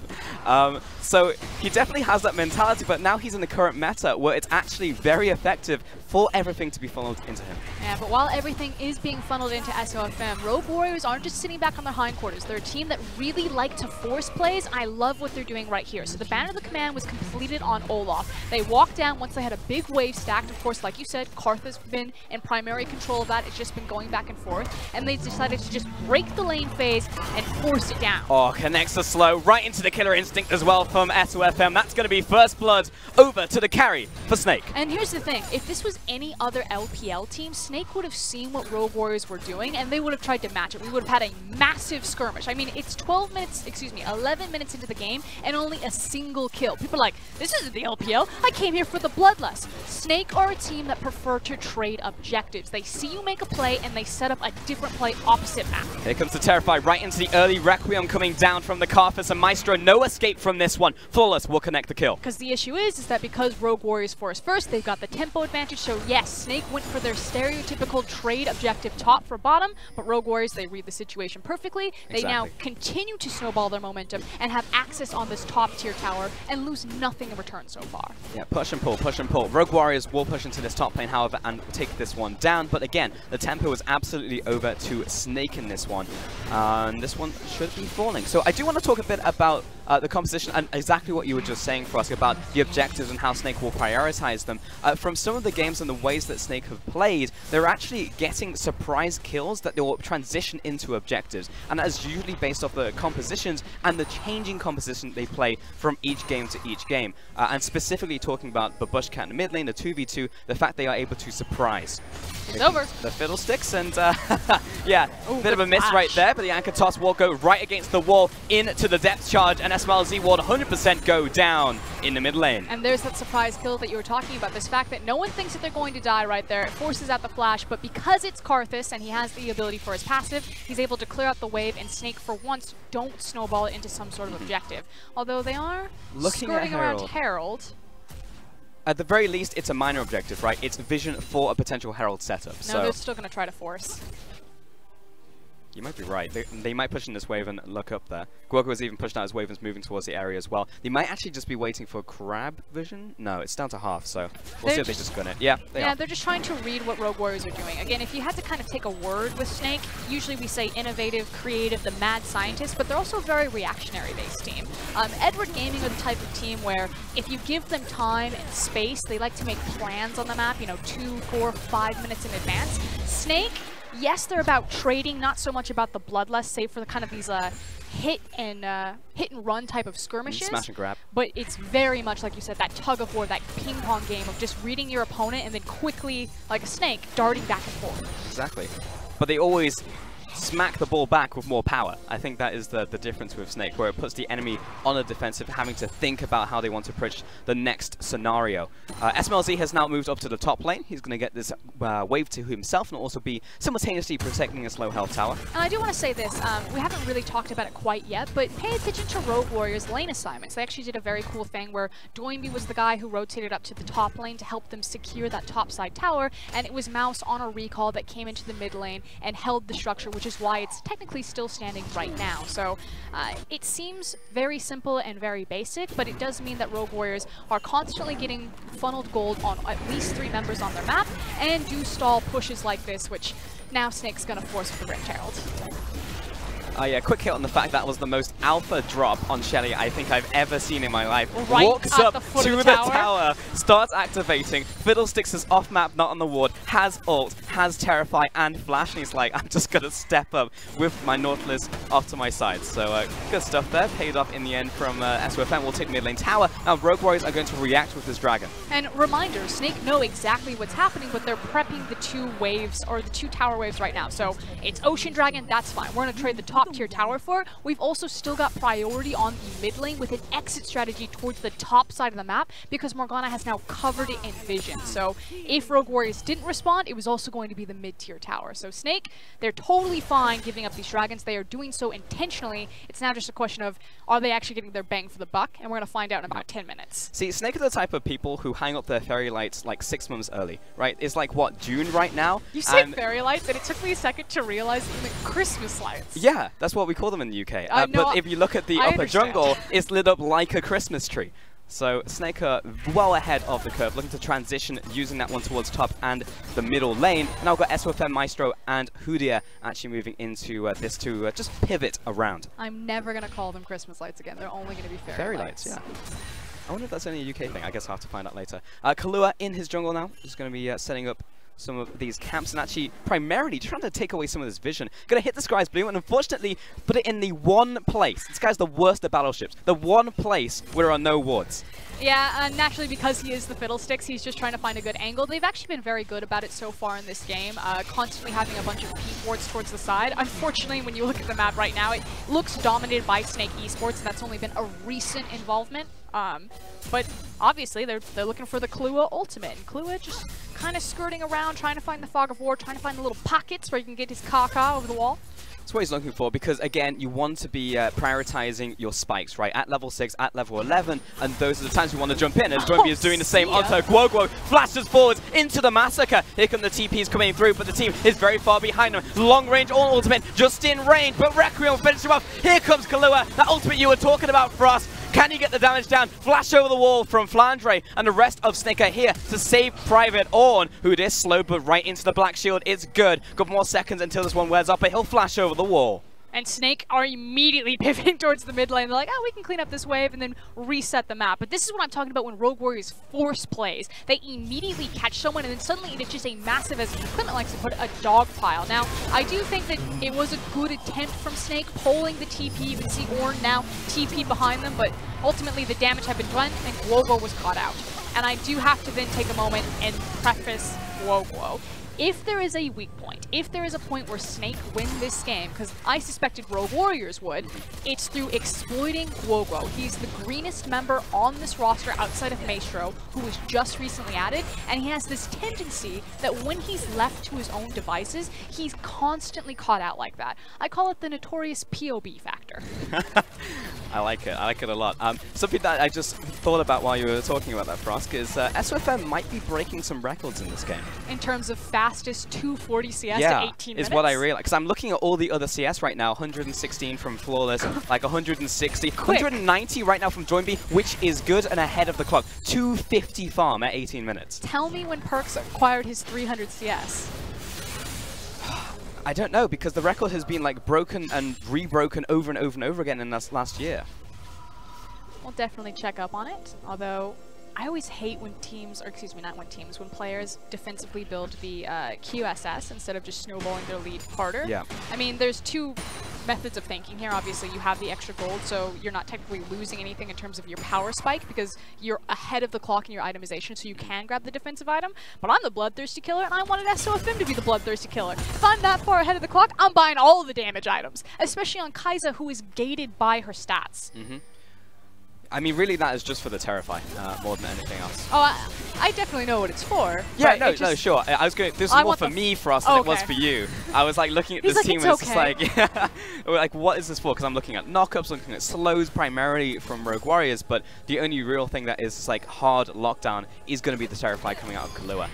[SPEAKER 9] So he definitely has that mentality, but now he's in the current meta where it's actually very effective for everything to be funneled into him.
[SPEAKER 10] Yeah, but while everything is being funneled into SOFM, Rogue Warriors aren't just sitting back on their hindquarters. They're a team that really like to force plays. I love what they're doing right here. So the Banner of the Command was completed on Olaf. They walked down once they had a big wave stacked. Of course, like you said, Karthus has been in primary control of that. It's just been going back and forth. And they decided to just break the lane phase and force it down.
[SPEAKER 9] Oh, connects the slow right into the killer instinct as well from SOFM. That's going to be first blood over to the carry for Snake.
[SPEAKER 10] And here's the thing, if this was any other LPL team, Snake would have seen what Rogue Warriors were doing and they would have tried to match it. We would have had a massive skirmish. I mean, it's 11 minutes into the game and only a single kill. People are like, this isn't the LPL. I came here for the bloodlust. Snake are a team that prefer to trade objectives. They see you make a play and they set up a different play opposite map.
[SPEAKER 9] Here comes the Terrify right into the early Requiem coming down from the Karthus and Maestro. No escape from this one. Flawless will connect the kill.
[SPEAKER 10] Because the issue is that because Rogue Warriors force first, they've got the tempo advantage. So yes, Snake went for their stereotypical trade objective top for bottom, but Rogue Warriors, they read the situation perfectly. They now continue to snowball their momentum and have access on this top tier tower and lose nothing in return so far.
[SPEAKER 9] Yeah, push and pull, push and pull. Rogue Warriors will push into this top lane, however, and take this one down. But again, the tempo is absolutely over to Snake in this one. And this one should be falling. So I do want to talk a bit about the composition and exactly what you were just saying for us about the objectives and how Snake will prioritize them. From some of the games and the ways that Snake have played, they're actually getting surprise kills that they will transition into objectives. And that is usually based off the compositions and the changing composition they play from each game to each game. And specifically talking about the Bush Cat in the mid lane, the 2v2, the fact they are able to surprise.
[SPEAKER 10] It's over.
[SPEAKER 9] The Fiddlesticks and yeah, bit of a miss right there, but the anchor toss will go right against the wall into the depth charge, and SMLZ will 100% go down in the mid lane.
[SPEAKER 10] And there's that surprise kill that you were talking about. This fact that no one thinks that they're going to die right there. It forces out the flash, but because it's Karthus and he has the ability for his passive, he's able to clear out the wave, and Snake for once don't snowball it into some sort of objective. Although they are
[SPEAKER 9] looking
[SPEAKER 10] skirting
[SPEAKER 9] at
[SPEAKER 10] around Herald.
[SPEAKER 9] at the very least, it's a minor objective, right? It's vision for a potential Herald setup.
[SPEAKER 10] No, they're still going to try to force.
[SPEAKER 9] You might be right. They might push in this wave and look up there. Guogo has even pushed out his wave and is moving towards the area as well. They might actually just be waiting for crab vision. No, it's down to half, so we'll see if they just gun it. Yeah, they are.
[SPEAKER 10] They're just trying to read what Rogue Warriors are doing. Again, if you had to kind of take a word with Snake, usually we say innovative, creative, the mad scientist, but they're also a very reactionary-based team. Edward Gaming are the type of team where if you give them time and space, they like to make plans on the map, you know, 2, 4, 5 minutes in advance. Snake, yes, they're about trading, not so much about the bloodlust, save for the kind of these hit and run type of skirmishes.
[SPEAKER 9] Smash and grab.
[SPEAKER 10] But it's very much, like you said, that tug of war, that ping pong game of just reading your opponent and then quickly, like a snake, darting back and forth.
[SPEAKER 9] Exactly. But they always smack the ball back with more power. I think that is the difference with Snake, where it puts the enemy on a defensive, having to think about how they want to approach the next scenario. SMLZ has now moved up to the top lane. He's going to get this wave to himself and also be simultaneously protecting his low health tower.
[SPEAKER 10] And I do want to say this, we haven't really talked about it quite yet, but pay attention to Rogue Warriors' lane assignments. They actually did a very cool thing where Doinby was the guy who rotated up to the top lane to help them secure that top side tower, and it was Mouse on a recall that came into the mid lane and held the structure, which is why it's technically still standing right now. So it seems very simple and very basic, but it does mean that Rogue Warriors are constantly getting funneled gold on at least 3 members on their map, and do stall pushes like this, which now Snake's going to force with the Rift Herald.
[SPEAKER 9] Yeah, quick hit on the fact that was the most alpha drop on Shelly I think I've ever seen in my life.
[SPEAKER 10] Right
[SPEAKER 9] Walks up to the
[SPEAKER 10] tower.
[SPEAKER 9] tower, starts activating. Fiddlesticks is off map, not on the ward, has ult, has Terrify and Flash, and he's like, I'm just going to step up with my Nautilus off to my side. So good stuff there, paid off in the end from SOFM. We'll take mid lane tower. Now Rogue Warriors are going to react with this dragon.
[SPEAKER 10] And reminder, Snake know exactly what's happening, but they're prepping the 2 waves, or the 2 tower waves right now. So it's Ocean Dragon, that's fine. We're going to trade the top tier tower for it. We've also still got priority on the mid lane with an exit strategy towards the top side of the map, because Morgana has now covered it in vision. So if Rogue Warriors didn't respond, it was also going to be the mid tier tower. So Snake, they're totally fine giving up these dragons. They are doing so intentionally. It's now just a question of, are they actually getting their bang for the buck? And we're going to find out in about 10 minutes.
[SPEAKER 9] See, Snake are the type of people who hang up their fairy lights like 6 months early, right? It's like, what, June right now?
[SPEAKER 10] You say fairy lights, and it took me a second to realize that you meant Christmas lights.
[SPEAKER 9] Yeah, that's what we call them in the UK. But if you look at the upper jungle, it's lit up like a Christmas tree. So Snake are well ahead of the curve, looking to transition, using that one towards top and the middle lane. And now we've got SOFM, Maestro, and Hudia actually moving into this to just pivot around.
[SPEAKER 10] I'm never going to call them Christmas lights again. They're only going to be fairy lights.
[SPEAKER 9] Yeah. I wonder if that's only a UK thing. I guess I'll have to find out later. Kalua in his jungle now is going to be setting up some of these camps and actually primarily trying to take away some of this vision. Gonna hit this guy's blue and unfortunately put it in the one place. This guy's the worst at battleships. The one place where there are no wards.
[SPEAKER 10] Yeah, naturally because he is the Fiddlesticks, he's just trying to find a good angle. They've actually been very good about it so far in this game, constantly having a bunch of peep wards towards the side. Unfortunately, when you look at the map right now, it looks dominated by Snake Esports, and that's only been a recent involvement. But obviously, they're looking for the Klua ultimate. And Klua just kind of skirting around, trying to find the Fog of War, trying to find the little pockets where you can get his caca over the wall.
[SPEAKER 9] That's what he's looking for, because again, you want to be prioritizing your spikes, right? At level 6, at level 11, and those are the times you want to jump in, and Doinby is doing the same onto Guoguo, flashes forwards into the massacre. Here come the TPs coming through, but the team is very far behind them. Long range, all ultimate, just in range, but Requiem finishes him off. Here comes Kalua, that ultimate you were talking about, Frost. Can you get the damage down? Flash over the wall from Flandre, and the rest of Snake are here to save Private Orn, who is slow, but right into the Black Shield. It's good. Got more seconds until this one wears up, but he'll flash over the wall.
[SPEAKER 10] And Snake are immediately pivoting towards the mid lane. They're like, oh, we can clean up this wave and then reset the map. But this is what I'm talking about when Rogue Warriors force plays. They immediately catch someone, and then suddenly it's just a massive, as Clement likes to put it, a dog pile. Now, I do think that it was a good attempt from Snake, pulling the TP. You can see Orn now TP behind them, but ultimately the damage had been done, and Guoguo was caught out. And I do have to then take a moment and preface Guoguo. If there is a weak point, if there is a point where Snake win this game, because I suspected Rogue Warriors would, it's through exploiting Guoguo. He's the greenest member on this roster outside of Maestro, who was just recently added, and he has this tendency that when he's left to his own devices, he's constantly caught out like that. I call it the notorious POB factor. reminder.
[SPEAKER 9] I like it. I like it a lot. Something that I just thought about while you were talking about that, Frosk, is SOFM might be breaking some records in this game.
[SPEAKER 10] In terms of fastest 240 CS
[SPEAKER 9] yeah,
[SPEAKER 10] to 18 minutes?
[SPEAKER 9] is what I realized. Because I'm looking at all the other CS right now. 116 from Flawless, like 160.
[SPEAKER 10] Quick.
[SPEAKER 9] 190 right now from Joinby, which is good and ahead of the clock. 250 farm at 18 minutes.
[SPEAKER 10] Tell me when Perks acquired his 300 CS.
[SPEAKER 9] I don't know, because the record has been like broken and re-broken over and over and over again in this last year.
[SPEAKER 10] We'll definitely check up on it, although I always hate when teams, or excuse me, not when teams, when players defensively build the QSS instead of just snowballing their lead harder.
[SPEAKER 9] Yeah.
[SPEAKER 10] I mean, there's two methods of thinking here. Obviously, you have the extra gold, so you're not technically losing anything in terms of your power spike because you're ahead of the clock in your itemization, so you can grab the defensive item. But I'm the bloodthirsty killer, and I wanted SOFM to be the bloodthirsty killer. If I'm that far ahead of the clock, I'm buying all of the damage items, especially on Kai'Sa, who is gated by her stats.
[SPEAKER 9] Mm-hmm. I mean, really, that is just for the Terrify, more than anything else.
[SPEAKER 10] Oh, I definitely know what it's for.
[SPEAKER 9] Yeah, no, sure. I was going. This is more for me, Frost, than it was for you. I was like looking at this team, and it's just like, like, what is this for? Because I'm looking at knockups, looking at slows primarily from Rogue Warriors, but the only real thing that is like hard lockdown is going to be the Terrify coming out of Kahlua.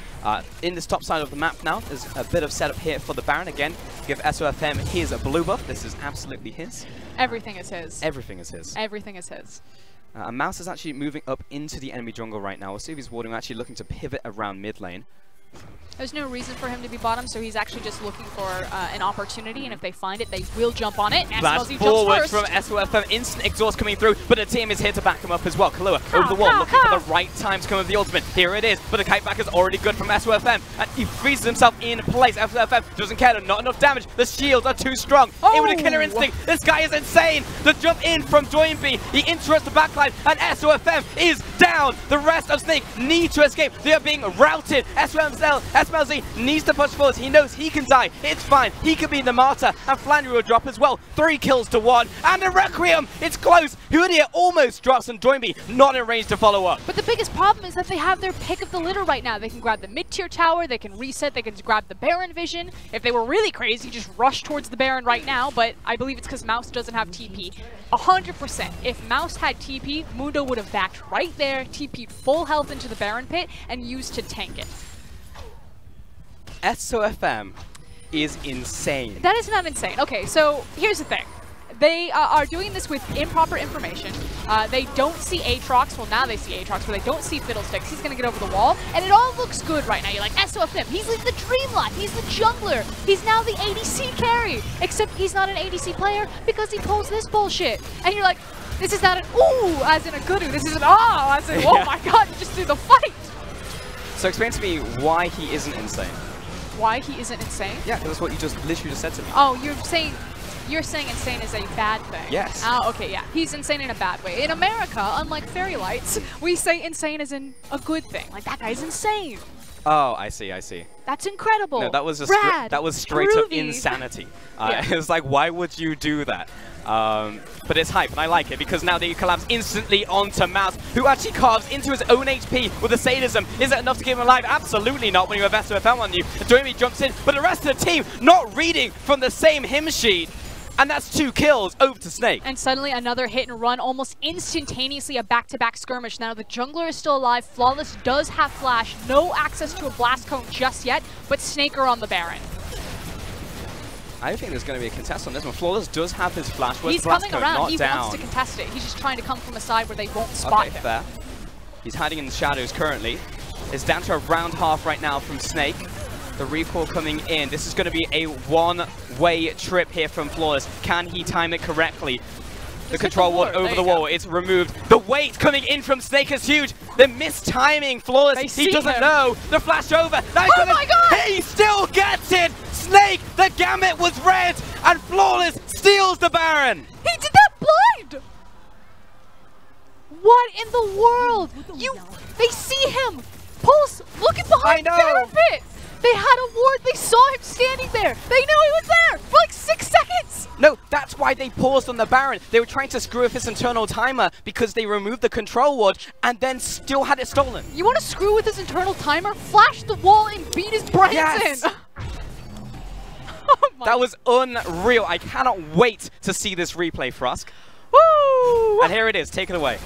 [SPEAKER 9] In this top side of the map now, there's a bit of setup here for the Baron again. Give SOFM his blue buff. This is absolutely his.
[SPEAKER 10] Everything is his.
[SPEAKER 9] Everything is his.
[SPEAKER 10] Everything is his.
[SPEAKER 9] Mouse is actually moving up into the enemy jungle right now. We'll see if he's warding, actually looking to pivot around mid lane.
[SPEAKER 10] There's no reason for him to be bottom, so he's actually just looking for an opportunity, and if they find it, they will jump on it.
[SPEAKER 9] Blast forward from SOFM, instant exhaust coming through, but the team is here to back him up as well. Kahlua over the wall, looking for the right time to come with the ultimate. Here it is, but the kite back is already good from SOFM, and he freezes himself in place. SOFM doesn't care, not enough damage. The shields are too strong. In with a killer instinct. This guy is insane. The jump in from Joinby, he interrupts the backline, and SOFM is down. The rest of Snake need to escape. They are being routed. SMLZ needs to push forward. He knows he can die. It's fine. He could be the martyr. And Flandry will drop as well. 3 kills to 1. And the Requiem. It's close. Hudia almost drops and Joinby not in range to follow up.
[SPEAKER 10] But the biggest problem is that they have their pick of the litter right now. They can grab the mid-tier tower. They can reset. They can grab the Baron vision. If they were really crazy, just rush towards the Baron right now. But I believe it's because Mouse doesn't have TP. 100%. If Mouse had TP, Mundo would have backed right there, TP'd full health into the Baron pit, and used to tank it.
[SPEAKER 9] SOFM is insane.
[SPEAKER 10] That is not insane. Okay, so here's the thing. They are doing this with improper information. They don't see Aatrox. Well, now they see Aatrox, but they don't see Fiddlesticks. He's going to get over the wall, and it all looks good right now. You're like, SOFM, he's like the dream lot. He's the jungler. He's now the ADC carry. Except he's not an ADC player because he pulls this bullshit. And you're like, this is not an ooh, as in a good ooh. This is an ah, as in, oh my god, you just threw the fight.
[SPEAKER 9] So explain to me why he isn't insane.
[SPEAKER 10] Why he isn't insane?
[SPEAKER 9] Yeah, because that's what you just literally just said to me.
[SPEAKER 10] Oh, you're saying insane is a bad thing?
[SPEAKER 9] Yes.
[SPEAKER 10] Oh, okay, yeah. He's insane in a bad way. In America, unlike Fairy Lights, we say insane as in a good thing. Like, that guy's insane.
[SPEAKER 9] Oh, I see, I see.
[SPEAKER 10] That's incredible.
[SPEAKER 9] No, that was
[SPEAKER 10] Rad,
[SPEAKER 9] straight
[SPEAKER 10] groovy.
[SPEAKER 9] up insanity.
[SPEAKER 10] Yeah.
[SPEAKER 9] It was like, why would you do that? But it's hype, and I like it, because now they collapse instantly onto Mouse, who actually carves into his own HP with a sadism. Is it enough to keep him alive? Absolutely not when you have SOFM on you. Joinby jumps in, but the rest of the team not reading from the same hymn sheet. And that's 2 kills over to Snake. And
[SPEAKER 10] suddenly another hit and run, almost instantaneously a back-to-back skirmish. Now the jungler is still alive. Flawless does have flash. No access to a blast cone just yet, but Snake are on the Baron.
[SPEAKER 9] I think there's going to be a contest on this one. Flawless does have his flash.
[SPEAKER 10] He's coming around. He wants to contest it. He's just trying to come from a side where they won't spot him.
[SPEAKER 9] Fair. He's hiding in the shadows currently. It's down to around half right now from Snake. The recall coming in. This is going to be a one-way trip here from Flawless. Can he time it correctly? The control ward over the wall. It's removed. The weight coming in from Snake is huge. The mistiming Flawless. He doesn't know. The flash over.
[SPEAKER 10] Oh my god!
[SPEAKER 9] He still gets it. Snake, the gamut was red, and Flawless steals the Baron.
[SPEAKER 10] He did that blind. What in the world? They see him. Pulse, looking behind the Baron pit. They had a ward. They saw him standing there. They knew he was there for like 6 seconds.
[SPEAKER 9] No, that's why they paused on the Baron. They were trying to screw with his internal timer because they removed the control ward and then still had it stolen.
[SPEAKER 10] You want to screw with his internal timer? Flash the wall and beat his brains in.
[SPEAKER 9] That was unreal. I cannot wait to see this replay, Frosk.
[SPEAKER 10] Woo!
[SPEAKER 9] And here it is. Take it away.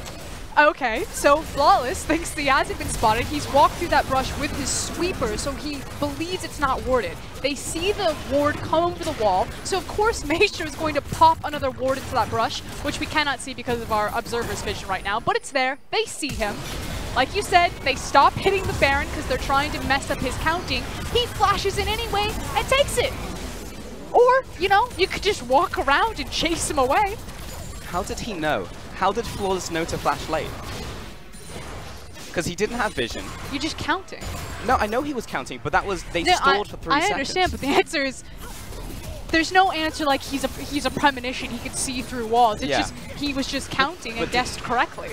[SPEAKER 10] Okay, so Flawless thinks the Yaz have been spotted. He's walked through that brush with his sweeper, so he believes it's not warded. They see the ward come over the wall, so of course Maestro is going to pop another ward into that brush, which we cannot see because of our observer's vision right now, but it's there. They see him. Like you said, they stop hitting the Baron because they're trying to mess up his counting. He flashes in anyway and takes it. Or, you know, you could just walk around and chase him away.
[SPEAKER 9] How did he know? How did Flawless know to flash late? Because he didn't have vision.
[SPEAKER 10] You're just counting.
[SPEAKER 9] No, I know he was counting, but that was, they stalled for 3 seconds.
[SPEAKER 10] I understand, but the answer is, there's no answer like he's a premonition, he could see through walls. It's just, he was just counting and guessed correctly.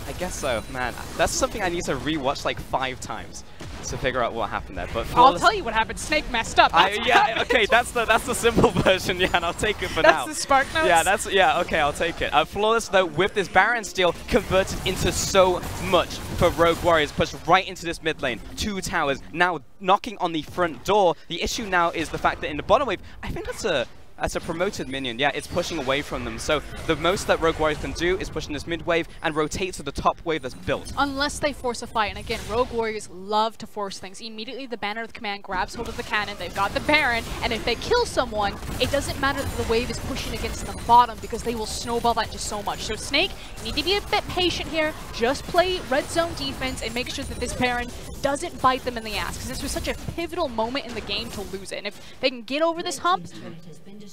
[SPEAKER 9] I guess so, man. That's something I need to rewatch like 5 times to figure out what happened there. But
[SPEAKER 10] I'll tell you what happened. Snake messed up.
[SPEAKER 9] Yeah, okay, that's the simple version. Yeah, and I'll take it for now.
[SPEAKER 10] That's the Spark Notes.
[SPEAKER 9] Yeah, okay, I'll take it. Flawless though, with this Baron steal, converted into so much for Rogue Warriors. Pushed right into this mid lane. 2 towers now knocking on the front door. The issue now is the fact that in the bottom wave, I think that's a promoted minion. Yeah, it's pushing away from them. So the most that Rogue Warriors can do is push in this mid wave and rotate to the top wave that's built.
[SPEAKER 10] Unless they force a fight. And again, Rogue Warriors love to force things. Immediately the banner of the command grabs hold of the cannon. They've got the Baron. And if they kill someone, it doesn't matter that the wave is pushing against the bottom because they will snowball that just so much. So Snake, you need to be a bit patient here. Just play red zone defense and make sure that this Baron doesn't bite them in the ass because this was such a pivotal moment in the game to lose it. And if they can get over this hump,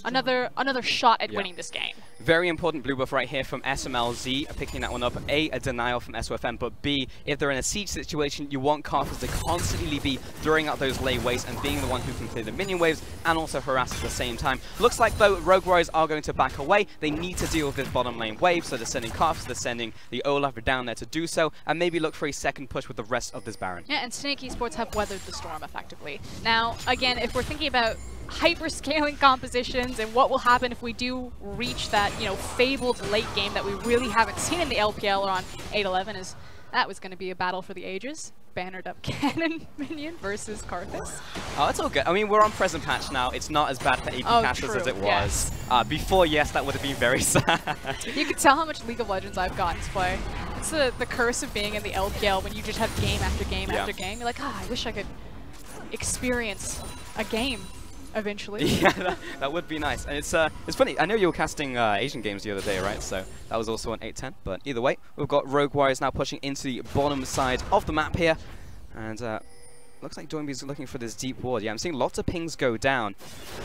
[SPEAKER 10] another shot at winning this game.
[SPEAKER 9] Very important blue buff right here from SMLZ, picking that one up. A denial from SOFM, but B, if they're in a siege situation, you want Karthus to constantly be throwing out those lay waves and being the one who can clear the minion waves and also harass at the same time. Looks like though Rogue Warriors are going to back away. They need to deal with this bottom lane wave, so they're sending Karthus, they're sending the Olaf down there to do so, and maybe look for a second push with the rest of this Baron.
[SPEAKER 10] Yeah, and Snake Esports have weathered the storm effectively. Now, again, if we're thinking about hyper-scaling compositions and what will happen if we do reach that, you know, fabled late game that we really haven't seen in the LPL or on 8-11, is that was going to be a battle for the ages. Bannered up cannon minion versus Karthus.
[SPEAKER 9] Oh, it's all good. I mean, we're on present patch now. It's not as bad for AP casters as it was.
[SPEAKER 10] Yes.
[SPEAKER 9] Before, yes, that would have been very sad.
[SPEAKER 10] You can tell how much League of Legends I've gotten to play. It's the curse of being in the LPL when you just have game after game after game. You're like, I wish I could experience a game eventually.
[SPEAKER 9] Yeah, that would be nice. And it's funny, I know you were casting Asian games the other day, right? So that was also on 8-10. But either way, we've got Rogue Warriors now pushing into the bottom side of the map here. And looks like Doinby's looking for this deep ward. Yeah, I'm seeing lots of pings go down.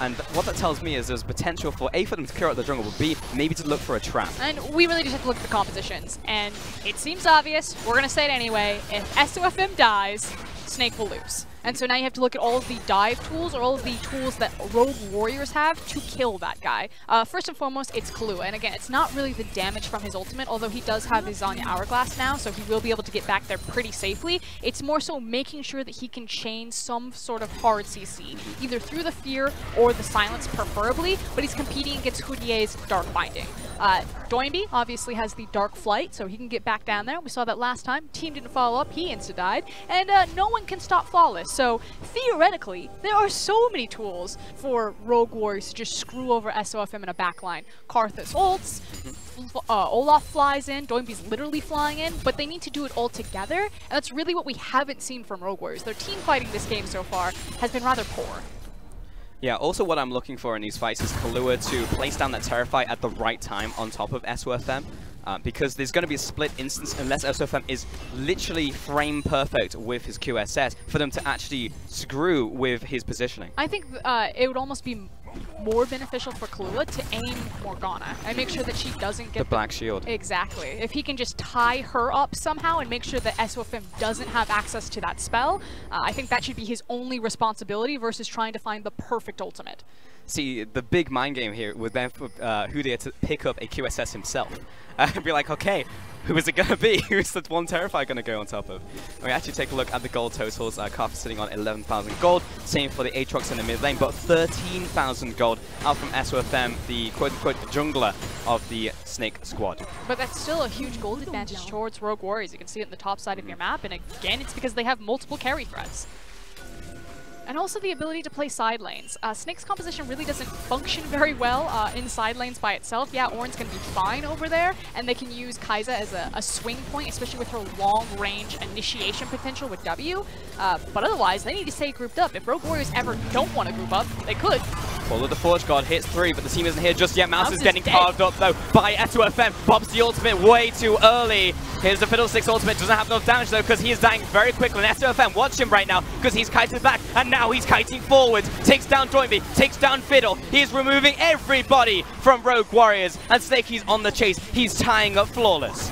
[SPEAKER 9] And what that tells me is there's potential for A, for them to clear out the jungle, but B, maybe to look for a trap.
[SPEAKER 10] And we really just have to look at the compositions. And it seems obvious, we're going to say it anyway, if SOFM dies, Snake will lose. And so now you have to look at all of the dive tools, or all of the tools that Rogue Warriors have to kill that guy. First and foremost, it's Kahlua. And again, it's not really the damage from his ultimate, although he does have his Zanya Hourglass now, so he will be able to get back there pretty safely. It's more so making sure that he can chain some sort of hard CC, either through the Fear or the Silence preferably, but he's competing against Houdier's Dark Binding. Doinby obviously has the Dark Flight, so he can get back down there. We saw that last time. Team didn't follow up, he insta-died, and no one can stop Flawless. So theoretically, there are so many tools for Rogue Warriors to just screw over SOFM in a backline. Karthus ults, Olaf flies in, Doinby's literally flying in, but they need to do it all together, and that's really what we haven't seen from Rogue Warriors. Their team fighting this game so far has been rather poor.
[SPEAKER 9] Yeah, also what I'm looking for in these fights is Kahlua to place down that Terrify at the right time on top of SOFM. Because there's going to be a split instance unless SOFM is literally frame perfect with his QSS for them to actually screw with his positioning.
[SPEAKER 10] I think it would almost be more beneficial for Kahlua to aim Morgana and make sure that she doesn't get
[SPEAKER 9] the black shield.
[SPEAKER 10] Exactly. If he can just tie her up somehow and make sure that SOFM doesn't have access to that spell, I think that should be his only responsibility versus trying to find the perfect ultimate.
[SPEAKER 9] See, the big mind game here would then for Houdier to pick up a QSS himself. And be like, okay, who is it going to be? Who's the one Terrifier going to go on top of? And we actually take a look at the gold totals. Karthus sitting on 11,000 gold. Same for the Aatrox in the mid lane, but 13,000 gold out from SOFM, the quote-unquote jungler of the Snake squad.
[SPEAKER 10] But that's still a huge gold advantage towards Rogue Warriors. You can see it in the top side of your map, and again, it's because they have multiple carry threats. And also the ability to play side lanes. Snake's composition really doesn't function very well in side lanes by itself. Yeah, Ornn's going to be fine over there, and they can use Kai'Sa as a swing point, especially with her long-range initiation potential with W. But otherwise, they need to stay grouped up. If Rogue Warriors ever don't want to group up, they could.
[SPEAKER 9] Follow the Forge God, hits 3, but the team isn't here just yet. Mouse is getting carved up, though, by S2FM. Pops the ultimate way too early. Here's the Fiddlesticks ultimate. Doesn't have enough damage, though, because he is dying very quickly. And S2FM, watch him right now, because he's kited back, and now he's kiting forwards. Takes down Doinby, takes down Fiddle. He's removing everybody from Rogue Warriors, and Snakey's on the chase. He's tying up Flawless.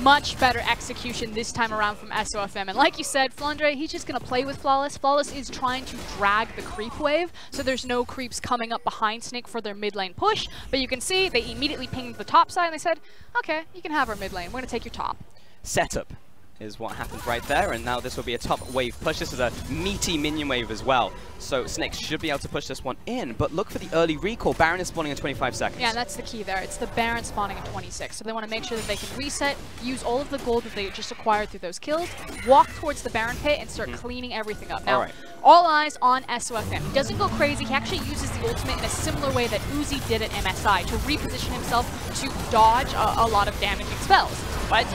[SPEAKER 10] Much better execution this time around from SOFM. And like you said, Flandre, he's just going to play with Flawless. Flawless is trying to drag the creep wave, so there's no creeps coming up behind Snake for their mid lane push. But you can see they immediately pinged the top side and they said, okay, you can have our mid lane. We're going to take your top.
[SPEAKER 9] Setup is what happened right there, and now this will be a top wave push. This is a meaty minion wave as well, so Snake should be able to push this one in, but look for the early recall. Baron is spawning in 25 seconds.
[SPEAKER 10] Yeah, that's the key there. It's the Baron spawning in 26, so they want to make sure that they can reset, use all of the gold that they just acquired through those kills, walk towards the Baron pit, and start cleaning everything up. Now, all eyes on SOFM. He doesn't go crazy. He actually uses the ultimate in a similar way that Uzi did at MSI to reposition himself to dodge a lot of damaging spells. But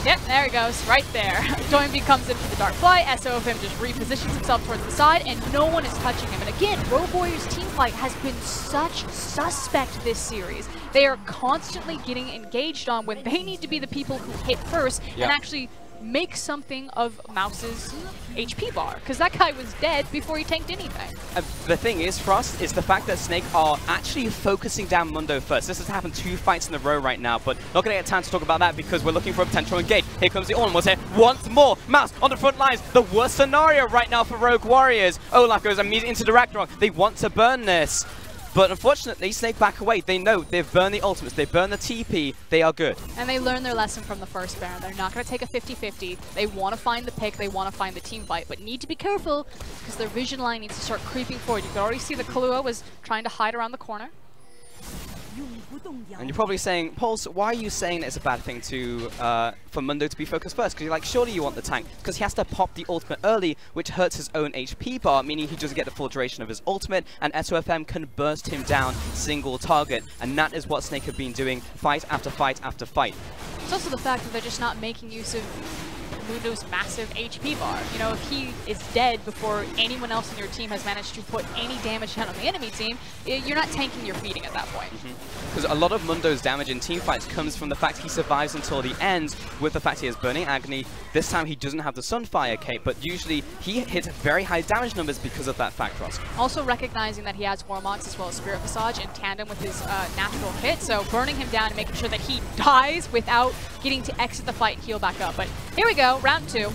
[SPEAKER 10] yep, there he goes, right there. Doinby comes in for the Dark Fly, SOFM just repositions himself towards the side, and no one is touching him. And again, Rogue Warriors teamfight has been such suspect this series. They are constantly getting engaged on when they need to be the people who hit first and actually make something of Mouse's HP bar, because that guy was dead before he tanked anything.
[SPEAKER 9] The thing is, for us, is the fact that Snake are actually focusing down Mundo first. This has happened 2 fights in a row right now, but not going to get time to talk about that because we're looking for a potential engage. Here comes the onwards here once more. Mouse on the front lines. The worst scenario right now for Rogue Warriors. Olaf goes immediately into the Ragnarok. They want to burn this. But unfortunately, Snake back away. They know they've burned the ultimates, they've burned the TP, they are good.
[SPEAKER 10] And they learned their lesson from the first Baron. They're not going to take a 50-50. They want to find the pick, they want to find the team fight, but need to be careful because their vision line needs to start creeping forward. You can already see the Kahlua was trying to hide around the corner.
[SPEAKER 9] And you're probably saying, Pulse, why are you saying it's a bad thing to for Mundo to be focused first? Because you're like, surely you want the tank. Because he has to pop the ultimate early, which hurts his own HP bar, meaning he doesn't get the full duration of his ultimate, and SOFM can burst him down single target. And that is what Snake have been doing fight after fight after fight.
[SPEAKER 10] It's also the fact that they're just not making use of Mundo's massive HP bar. You know, if he is dead before anyone else in your team has managed to put any damage down on the enemy team, you're not tanking, you're feeding at that point.
[SPEAKER 9] Because a lot of Mundo's damage in teamfights comes from the fact he survives until the end, with the fact he has Burning Agony. This time he doesn't have the Sunfire cape, but usually he hits very high damage numbers because of that fact, Ross.
[SPEAKER 10] Also recognizing that he has Warmox as well as Spirit Visage in tandem with his natural hit, so burning him down and making sure that he dies without getting to exit the fight and heal back up. But here we go, round 2.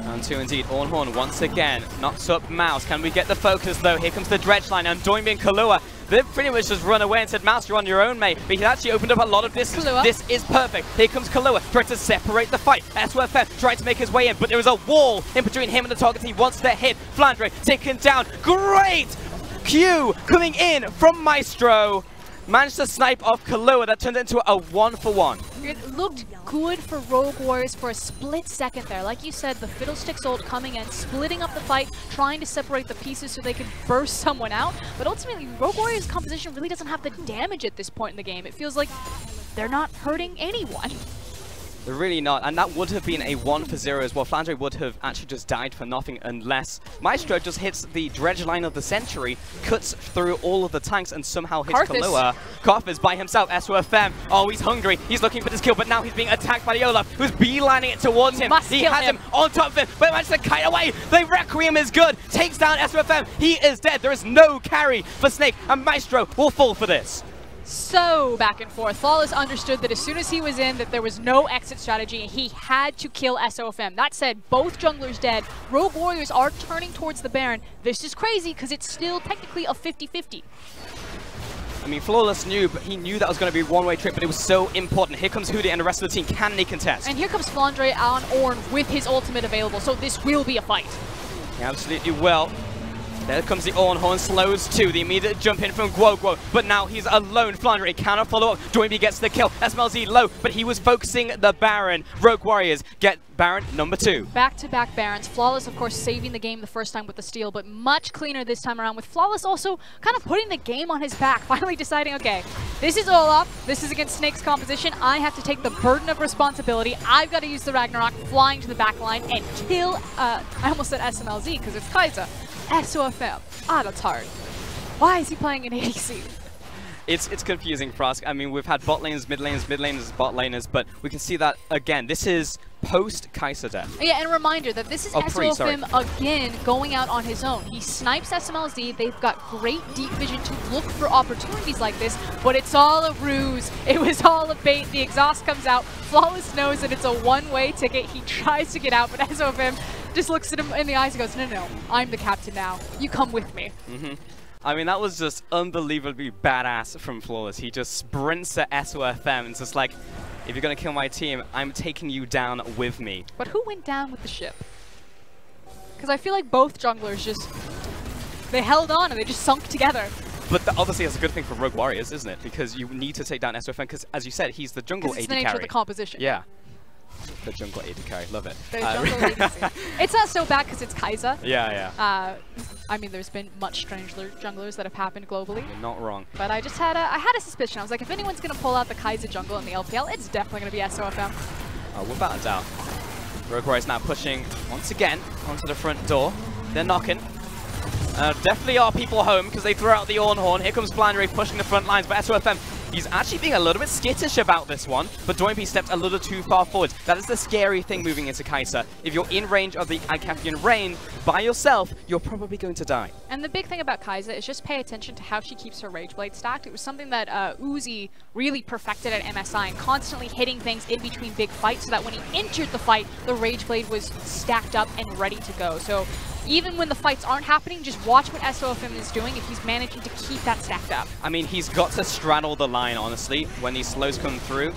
[SPEAKER 9] Round 2 indeed. Ornhorn once again knocks up Mouse. Can we get the focus though? Here comes the dredge line and Doinby and Kahlua. They've pretty much just run away and said, Mouse, you're on your own, mate. But he actually opened up a lot of distance.
[SPEAKER 10] Kahlua.
[SPEAKER 9] This is perfect. Here comes Kahlua, trying to separate the fight. SOFM trying to make his way in, but there is a wall in between him and the target. He wants to hit. Flandre taken down. Great Q coming in from Maestro. Managed to snipe off Kahlua. That turned into a 1-for-1.
[SPEAKER 10] It looked good for Rogue Warriors for a split second there. Like you said, the Fiddlesticks ult coming in, splitting up the fight, trying to separate the pieces so they could burst someone out. But ultimately, Rogue Warriors' composition really doesn't have the damage at this point in the game. It feels like they're not hurting anyone.
[SPEAKER 9] They're really not, and that would have been a 1-for-0 as well. Flandre would have actually just died for nothing unless Maestro just hits the dredge line of the century, cuts through all of the tanks, and somehow hits Kahlua. Karthus by himself, SOFM. Oh, he's hungry. He's looking for this kill, but now he's being attacked by the Olaf, who's beelining it towards him. He has him on top of him, but he manages to kite away. The Requiem is good. Takes down SOFM. He is dead. There is no carry for Snake, and Maestro will fall for this.
[SPEAKER 10] So back and forth. Flawless understood that as soon as he was in, that there was no exit strategy and he had to kill SOFM. That said, both junglers dead. Rogue Warriors are turning towards the Baron. This is crazy because it's still technically a 50-50.
[SPEAKER 9] I mean, Flawless knew, but he knew that was going to be a one-way trip, but it was so important. Here comes Hootie and the rest of the team. Can they contest?
[SPEAKER 10] And here comes Flandre on Ornn with his ultimate available, so this will be a fight.
[SPEAKER 9] He absolutely will. There comes the Ornhorn, slows too. The immediate jump in from Guoguo, but now he's alone. FLICKR, he cannot follow up. Joinby gets the kill. SMLZ low, but he was focusing the Baron. Rogue Warriors get Baron number 2.
[SPEAKER 10] Back-to-back Barons. Flawless, of course, saving the game the first time with the steal, but much cleaner this time around with Flawless also kind of putting the game on his back, finally deciding, okay, this is Olaf, this is against Snake's composition, I have to take the burden of responsibility, I've got to use the Ragnarok, flying to the back line and kill, I almost said SMLZ because it's Kaiser. SOFM. That's hard. Why is he playing an ADC?
[SPEAKER 9] It's confusing for us. I mean, we've had bot laners, mid laners, bot laners, but we can see that, again, this is post-Kaiser death.
[SPEAKER 10] Yeah, and a reminder that this is SOFM again going out on his own. He snipes SMLZ, they've got great deep vision to look for opportunities like this, but it's all a ruse. It was all a bait. The exhaust comes out. Flawless knows that it's a one-way ticket. He tries to get out, but SOFM just looks at him in the eyes and goes, no, I'm the captain now. You come with me.
[SPEAKER 9] I mean, that was just unbelievably badass from Flawless. He just sprints at SOFM and just like, if you're going to kill my team, I'm taking you down with me.
[SPEAKER 10] But who went down with the ship? Because I feel like both junglers just, they held on and they just sunk together.
[SPEAKER 9] But obviously it's a good thing for Rogue Warriors, isn't it? Because you need to take down SOFM because, as you said, he's the jungle AD carry.
[SPEAKER 10] It's the nature of the composition.
[SPEAKER 9] Yeah. The jungle AD carry, love it.
[SPEAKER 10] It's not so bad because it's Kaiser.
[SPEAKER 9] Yeah.
[SPEAKER 10] I mean, there's been much stranger junglers that have happened globally.
[SPEAKER 9] You're not wrong.
[SPEAKER 10] But I just had a suspicion. I was like, if anyone's going to pull out the Kaiser jungle in the LPL, it's definitely going to be SOFM.
[SPEAKER 9] Oh, without a doubt. Rogue Warriors now pushing once again onto the front door. They're knocking. Definitely are people home because they throw out the Ornhorn. Here comes FLICKR pushing the front lines, but SOFM, he's actually being a little bit skittish about this one, but Joinby stepped a little too far forward. That is the scary thing moving into Kaiser. If you're in range of the Icathian Rain by yourself, you're probably going to die.
[SPEAKER 10] And the big thing about Kaiser is just pay attention to how she keeps her Rage Blade stacked. It was something that Uzi really perfected at MSI and constantly hitting things in between big fights so that when he entered the fight, the Rage Blade was stacked up and ready to go. So even when the fights aren't happening, just watch what SOFM is doing if he's managing to keep that stacked up.
[SPEAKER 9] I mean, he's got to straddle the line, honestly, when these slows come through,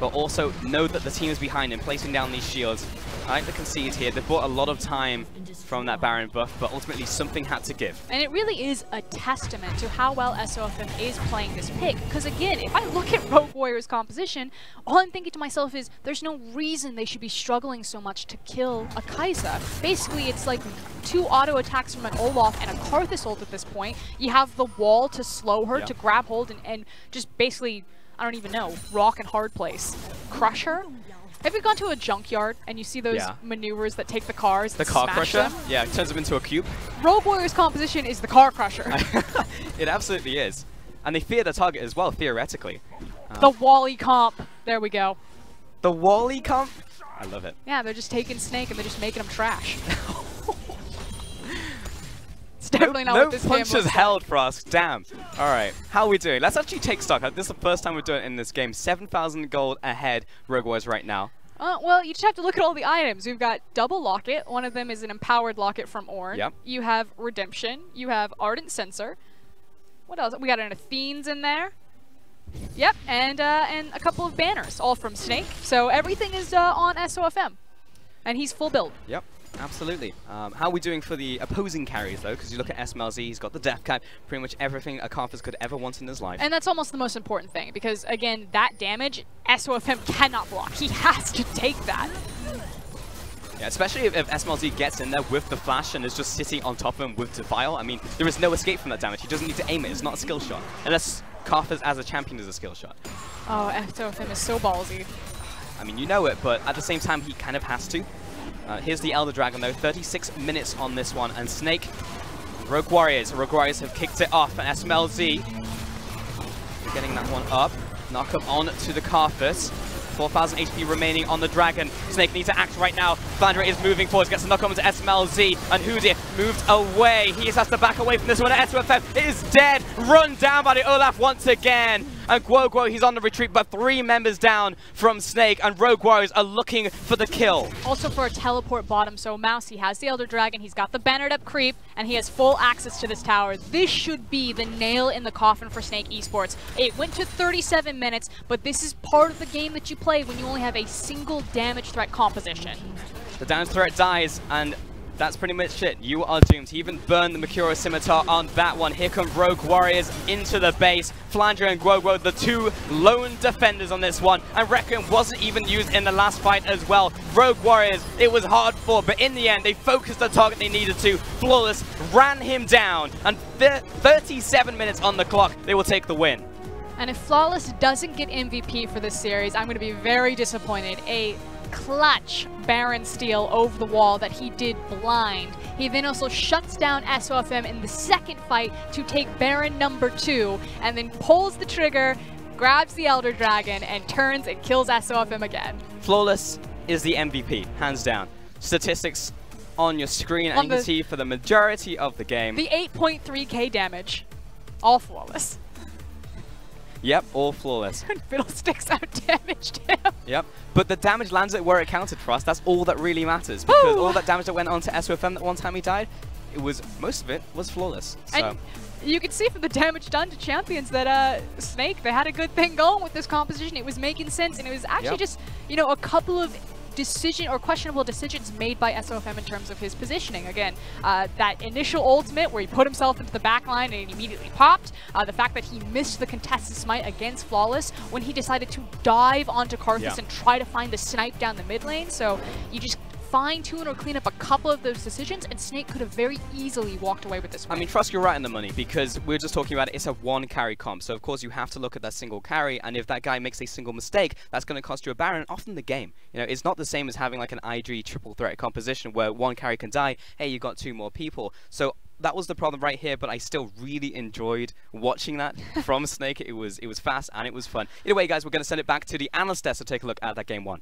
[SPEAKER 9] but also know that the team is behind him, placing down these shields. I like the concede here. They bought a lot of time from that Baron buff, but ultimately something had to give.
[SPEAKER 10] And it really is a testament to how well SOFM is playing this pick. Because again, if I look at Rogue Warriors' composition, all I'm thinking to myself is there's no reason they should be struggling so much to kill a Kaiser. Basically, it's like 2 auto attacks from an Olaf and a Karthus ult at this point. You have the wall to slow her, to grab hold and just basically, I don't even know, rock and hard place. Crush her? Have you gone to a junkyard and you see those maneuvers that take the cars and
[SPEAKER 9] car
[SPEAKER 10] smash
[SPEAKER 9] crusher?
[SPEAKER 10] them?
[SPEAKER 9] Yeah, it turns them into a cube.
[SPEAKER 10] Rogue Warriors' composition is the car crusher.
[SPEAKER 9] It absolutely is. And they fear the target as well, theoretically.
[SPEAKER 10] The Wally comp. There we go.
[SPEAKER 9] The Wally comp? I love it.
[SPEAKER 10] Yeah, they're just taking Snake and they're just making him trash. It's definitely not what this game was.
[SPEAKER 9] No punches held for us. Damn. All right. How are we doing? Let's actually take stock. This is the first time we're doing it in this game. 7,000 gold ahead, Rogue Warriors right now.
[SPEAKER 10] Well, you just have to look at all the items. We've got double locket. One of them is an empowered locket from Ornn.
[SPEAKER 9] Yep.
[SPEAKER 10] You have Redemption. You have Ardent Sensor. What else? We got an Athene's in there. Yep, and a couple of banners, all from Snake. So everything is on SOFM. And he's full build.
[SPEAKER 9] Yep. Absolutely. How are we doing for the opposing carries, though? Because you look at SMLZ, he's got the death cap, pretty much everything a Karthus could ever want in his life.
[SPEAKER 10] And that's almost the most important thing, because, again, that damage, SOFM cannot block. He has to take that.
[SPEAKER 9] Yeah, especially if SMLZ gets in there with the flash and is just sitting on top of him with Defile. I mean, there is no escape from that damage. He doesn't need to aim it. It's not a skill shot. Unless Karthus as a champion is a skill shot.
[SPEAKER 10] Oh, SOFM is so ballsy.
[SPEAKER 9] I mean, you know it, but at the same time, he kind of has to. Here's the Elder Dragon, though. 36 minutes on this one. And Snake, Rogue Warriors have kicked it off. And SMLZ getting that one up. Knock up on to the Karthus. 4,000 HP remaining on the Dragon. Snake needs to act right now. FLICKR is moving forward, gets the knock on to SMLZ. And Hudir moved away. He just has to back away from this one. SOFM is dead. Run down by the Olaf once again. And Guoguo, he's on the retreat, but 3 members down from Snake, and Rogue Warriors are looking for the kill.
[SPEAKER 10] Also for a teleport bottom, so Mouse, he has the Elder Dragon, he's got the bannered up creep, and he has full access to this tower. This should be the nail in the coffin for Snake Esports. It went to 37 minutes, but this is part of the game that you play when you only have a single damage threat composition.
[SPEAKER 9] The damage threat dies, and that's pretty much it. You are doomed. He even burned the Mercurial Scimitar on that one. Here come Rogue Warriors into the base. Flanger and Guoguo, the two lone defenders on this one. And Requiem wasn't even used in the last fight as well. Rogue Warriors, it was hard fought, but in the end, they focused the target they needed to. Flawless ran him down. And 37 minutes on the clock, they will take the win.
[SPEAKER 10] And if Flawless doesn't get MVP for this series, I'm going to be very disappointed. A clutch Baron steal over the wall that he did blind. He then also shuts down SOFM in the second fight to take Baron number 2, and then pulls the trigger, grabs the Elder Dragon, and turns and kills SOFM again.
[SPEAKER 9] Flawless is the MVP, hands down. Statistics on your screen, and you can see for the majority of the game.
[SPEAKER 10] The 8.3k damage, all Flawless.
[SPEAKER 9] Yep, all Flawless.
[SPEAKER 10] And Fiddlesticks out-damaged him.
[SPEAKER 9] Yep, but the damage lands it where it counted for us. That's all that really matters. Because all that damage that went on to SOFM that one time he died, most of it was Flawless. So.
[SPEAKER 10] And you can see from the damage done to champions that Snake, they had a good thing going with this composition. It was making sense, and it was actually just, you know, a couple of questionable decisions made by SOFM in terms of his positioning. Again, that initial ultimate where he put himself into the back line and immediately popped. The fact that he missed the contested smite against Flawless when he decided to dive onto Karthus and try to find the snipe down the mid lane. So you just fine-tune or clean up a couple of those decisions, and Snake could have very easily walked away with this win.
[SPEAKER 9] I mean, Trust, you're right in the money, because we're just talking about it's a one-carry comp, so of course you have to look at that single carry, and if that guy makes a single mistake, that's going to cost you a Baron, often the game. You know, it's not the same as having like an IG triple threat composition where one carry can die, hey, you got 2 more people. So that was the problem right here, but I still really enjoyed watching that from Snake. It was fast and it was fun. Either way, guys, we're going to send it back to the analyst desk to take a look at that game 1.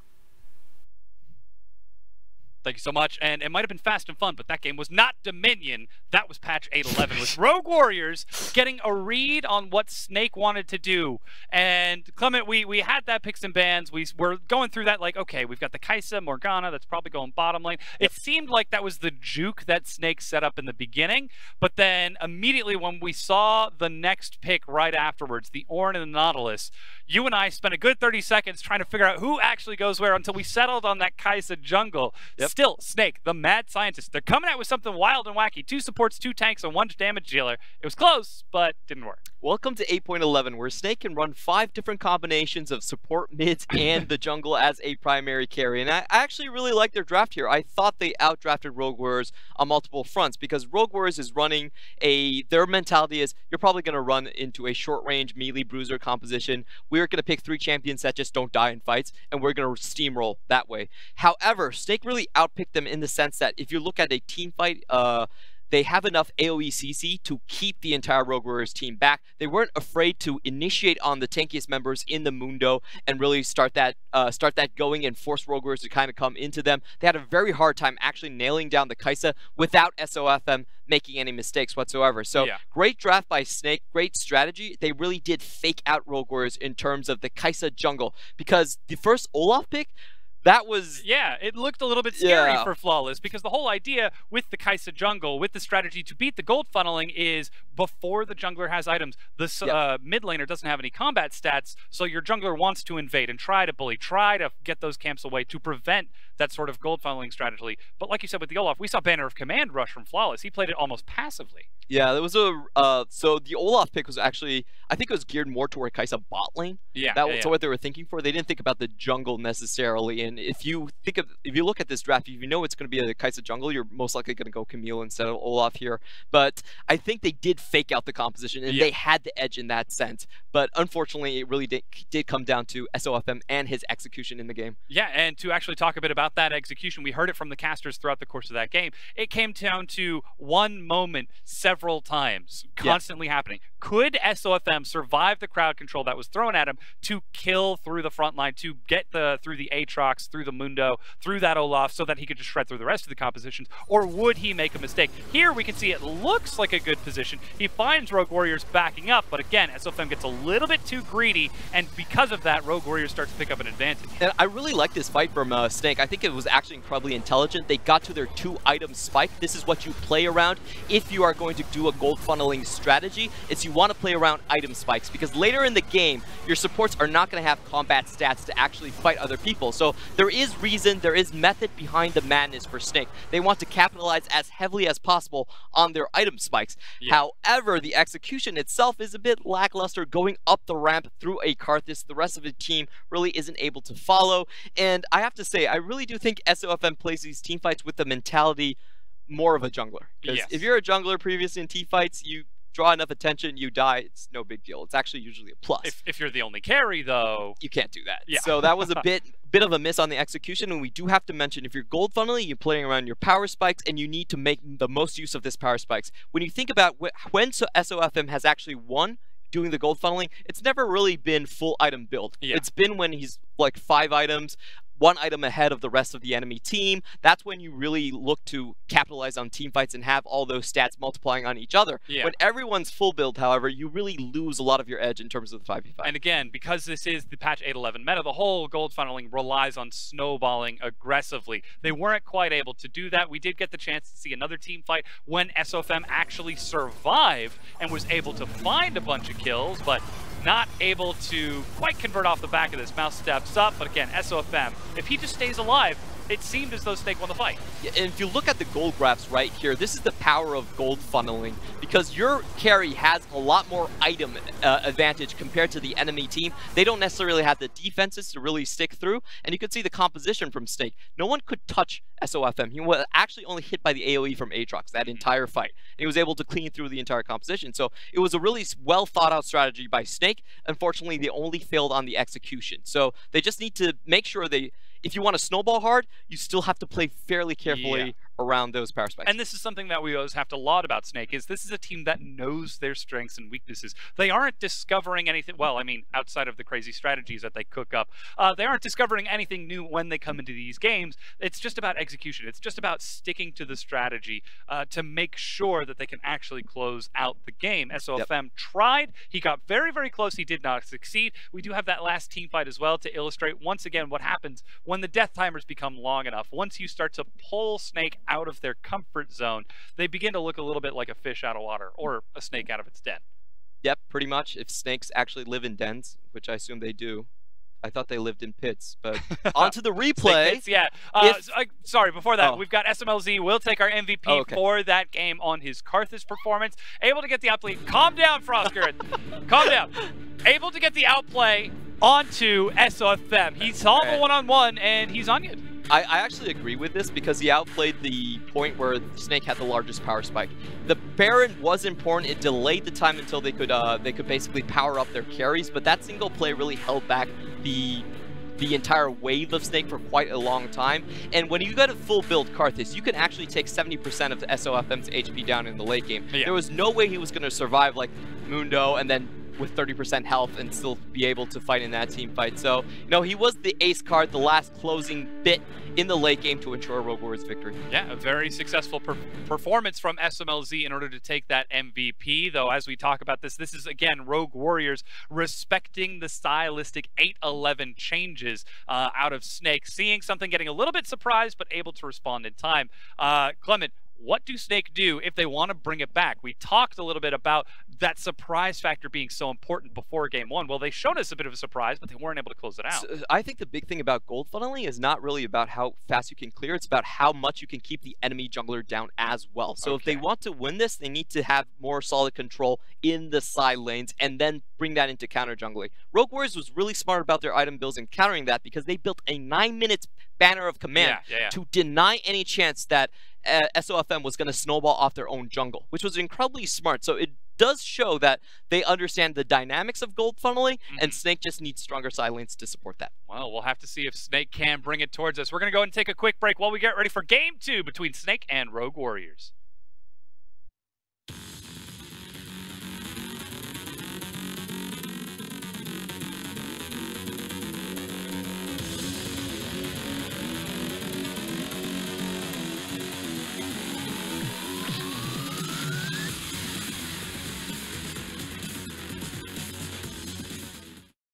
[SPEAKER 7] Thank you so much. And it might have been fast and fun, but that game was not Dominion. That was patch 811 with Rogue Warriors getting a read on what Snake wanted to do. And Clement, we had that picks and bans. We were going through that like, okay, we've got the Kai'Sa, Morgana, that's probably going bottom lane. It seemed like that was the juke that Snake set up in the beginning. But then immediately when we saw the next pick right afterwards, the Ornn and the Nautilus, you and I spent a good 30 seconds trying to figure out who actually goes where until we settled on that Kai'Sa jungle. Still, Snake, the mad scientist, they're coming out with something wild and wacky. 2 supports, 2 tanks, and 1 damage dealer. It was close, but didn't work.
[SPEAKER 8] Welcome to 8.11, where Snake can run 5 different combinations of support, mids, and the jungle as a primary carry. And I actually really like their draft here. I thought they outdrafted Rogue Warriors on multiple fronts, because Rogue Warriors is running their mentality is, you're probably going to run into a short-range melee bruiser composition. We're going to pick 3 champions that just don't die in fights, and we're going to steamroll that way. However, Snake really outpicked them in the sense that if you look at a team fight, they have enough AoE CC to keep the entire Rogue Warriors team back. They weren't afraid to initiate on the tankiest members in the Mundo and really start that going and force Rogue Warriors to kind of come into them. They had a very hard time actually nailing down the Kai'Sa without SOFM making any mistakes whatsoever. So great draft by Snake, great strategy. They really did fake out Rogue Warriors in terms of the Kai'Sa jungle, because the first Olaf pick, that was...
[SPEAKER 7] Yeah, it looked a little bit scary for Flawless, because the whole idea with the Kai'Sa jungle, with the strategy to beat the gold funneling is before the jungler has items, the mid laner doesn't have any combat stats, so your jungler wants to invade and try to bully, try to get those camps away to prevent that sort of gold funneling strategy. But like you said with the Olaf, we saw Banner of Command rush from Flawless. He played it almost passively.
[SPEAKER 8] Yeah, there was a so the Olaf pick was actually, I think it was geared more toward Kai'Sa bot lane. That was what they were thinking for. They didn't think about the jungle necessarily. And if you look at this draft, if you know it's going to be a Kai'Sa jungle, you're most likely going to go Camille instead of Olaf here. But I think they did fake out the composition, and they had the edge in that sense. But unfortunately, it really did come down to SOFM and his execution in the game.
[SPEAKER 7] Yeah, and to actually talk a bit about that execution, we heard it from the casters throughout the course of that game. It came down to one moment several times, constantly happening. Could SOFM survive the crowd control that was thrown at him to kill through the front line, to get through the Aatrox, through the Mundo, through that Olaf, so that he could just shred through the rest of the compositions, or would he make a mistake? Here we can see it looks like a good position. He finds Rogue Warriors backing up, but again, SOFM gets a little bit too greedy, and because of that, Rogue Warriors starts to pick up an advantage.
[SPEAKER 8] And I really like this fight from Snake. I think it was actually incredibly intelligent. They got to their 2-item spike. This is what you play around if you are going to do a gold funneling strategy. It's you want to play around item spikes, because later in the game, your supports are not going to have combat stats to actually fight other people. So there is reason, there is method behind the madness for Snake. They want to capitalize as heavily as possible on their item spikes. Yeah. However, the execution itself is a bit lackluster, going up the ramp through a Karthus. The rest of the team really isn't able to follow. And I have to say, I really do think SOFM plays these team fights with the mentality more of a jungler. Because if you're a jungler previously in team fights, you draw enough attention, you die, it's no big deal. It's actually usually a plus.
[SPEAKER 7] If you're the only carry, though,
[SPEAKER 8] you can't do that. Yeah. So that was a bit of a miss on the execution, and we do have to mention, if you're gold funneling, you're playing around your power spikes, and you need to make the most use of this power spikes. When you think about when SOFM has actually won doing the gold funneling, it's never really been full item build. Yeah. It's been when he's like 5 items, 1 item ahead of the rest of the enemy team. That's when you really look to capitalize on team fights and have all those stats multiplying on each other. Yeah. When everyone's full build, however, you really lose a lot of your edge in terms of the 5v5.
[SPEAKER 7] And again, because this is the patch 8.11 meta, the whole gold funneling relies on snowballing aggressively. They weren't quite able to do that. We did get the chance to see another team fight when SOFM actually survived and was able to find a bunch of kills, but not able to quite convert off the back of this. Mouse steps up, but again, SOFM, if he just stays alive, it seemed as though Snake won the fight.
[SPEAKER 8] Yeah, and if you look at the gold graphs right here, this is the power of gold funneling, because your carry has a lot more item advantage compared to the enemy team. They don't necessarily have the defenses to really stick through, and you could see the composition from Snake. No one could touch SOFM. He was actually only hit by the AoE from Aatrox that entire fight. And he was able to clean through the entire composition. So it was a really well thought out strategy by Snake. Unfortunately, they only failed on the execution. So they just need to make sure if you want to snowball hard, you still have to play fairly carefully around those power spikes.
[SPEAKER 7] And this is something that we always have to laud about Snake, is this is a team that knows their strengths and weaknesses. They aren't discovering anything, well, I mean, outside of the crazy strategies that they cook up, they aren't discovering anything new when they come into these games. It's just about execution. It's just about sticking to the strategy to make sure that they can actually close out the game. SOFM tried. He got very, very close. He did not succeed. We do have that last team fight as well to illustrate once again what happens when the death timers become long enough. Once you start to pull Snake out of their comfort zone, they begin to look a little bit like a fish out of water, or a snake out of its den.
[SPEAKER 8] Yep, pretty much. If snakes actually live in dens, which I assume they do. I thought they lived in pits, but onto the replay.
[SPEAKER 7] Pits, yeah. Sorry, before that, we've got SMLZ. We'll take our MVP for that game on his Karthus performance. Able to get the outplay. Calm down, Frostgird. Calm down. Able to get the outplay onto SOFM. He saw the one-on-one, and he's on you.
[SPEAKER 8] I actually agree with this because he outplayed the point where Snake had the largest power spike. The Baron was important. It delayed the time until they could basically power up their carries, but that single play really held back the entire wave of Snake for quite a long time. And when you got a full build Karthus, you can actually take 70% of the SOFM's HP down in the late game. Yeah. There was no way he was going to survive like Mundo and then with 30% health and still be able to fight in that team fight. So, you know, he was the ace card, the last closing bit in the late game to ensure Rogue Warriors' victory.
[SPEAKER 7] Yeah, a very successful performance from SMLZ in order to take that MVP, though as we talk about this is, again, Rogue Warriors respecting the stylistic 8-11 changes out of Snake, seeing something, getting a little bit surprised, but able to respond in time. Clement, what do Snake do if they want to bring it back? We talked a little bit about that surprise factor being so important before game one. Well, they showed us a bit of a surprise, but they weren't able to close it out.
[SPEAKER 8] So, I think the big thing about gold funneling is not really about how fast you can clear. It's about how much you can keep the enemy jungler down as well. So if they want to win this, they need to have more solid control in the side lanes and then bring that into counter jungling. Rogue Warriors was really smart about their item builds and countering that because they built a 9-minute banner of command to deny any chance that SOFM was going to snowball off their own jungle, which was incredibly smart. So it does show that they understand the dynamics of gold funneling, and Snake just needs stronger side lanes to support that.
[SPEAKER 7] Well, we'll have to see if Snake can bring it towards us. We're going to go and take a quick break while we get ready for game 2 between Snake and Rogue Warriors.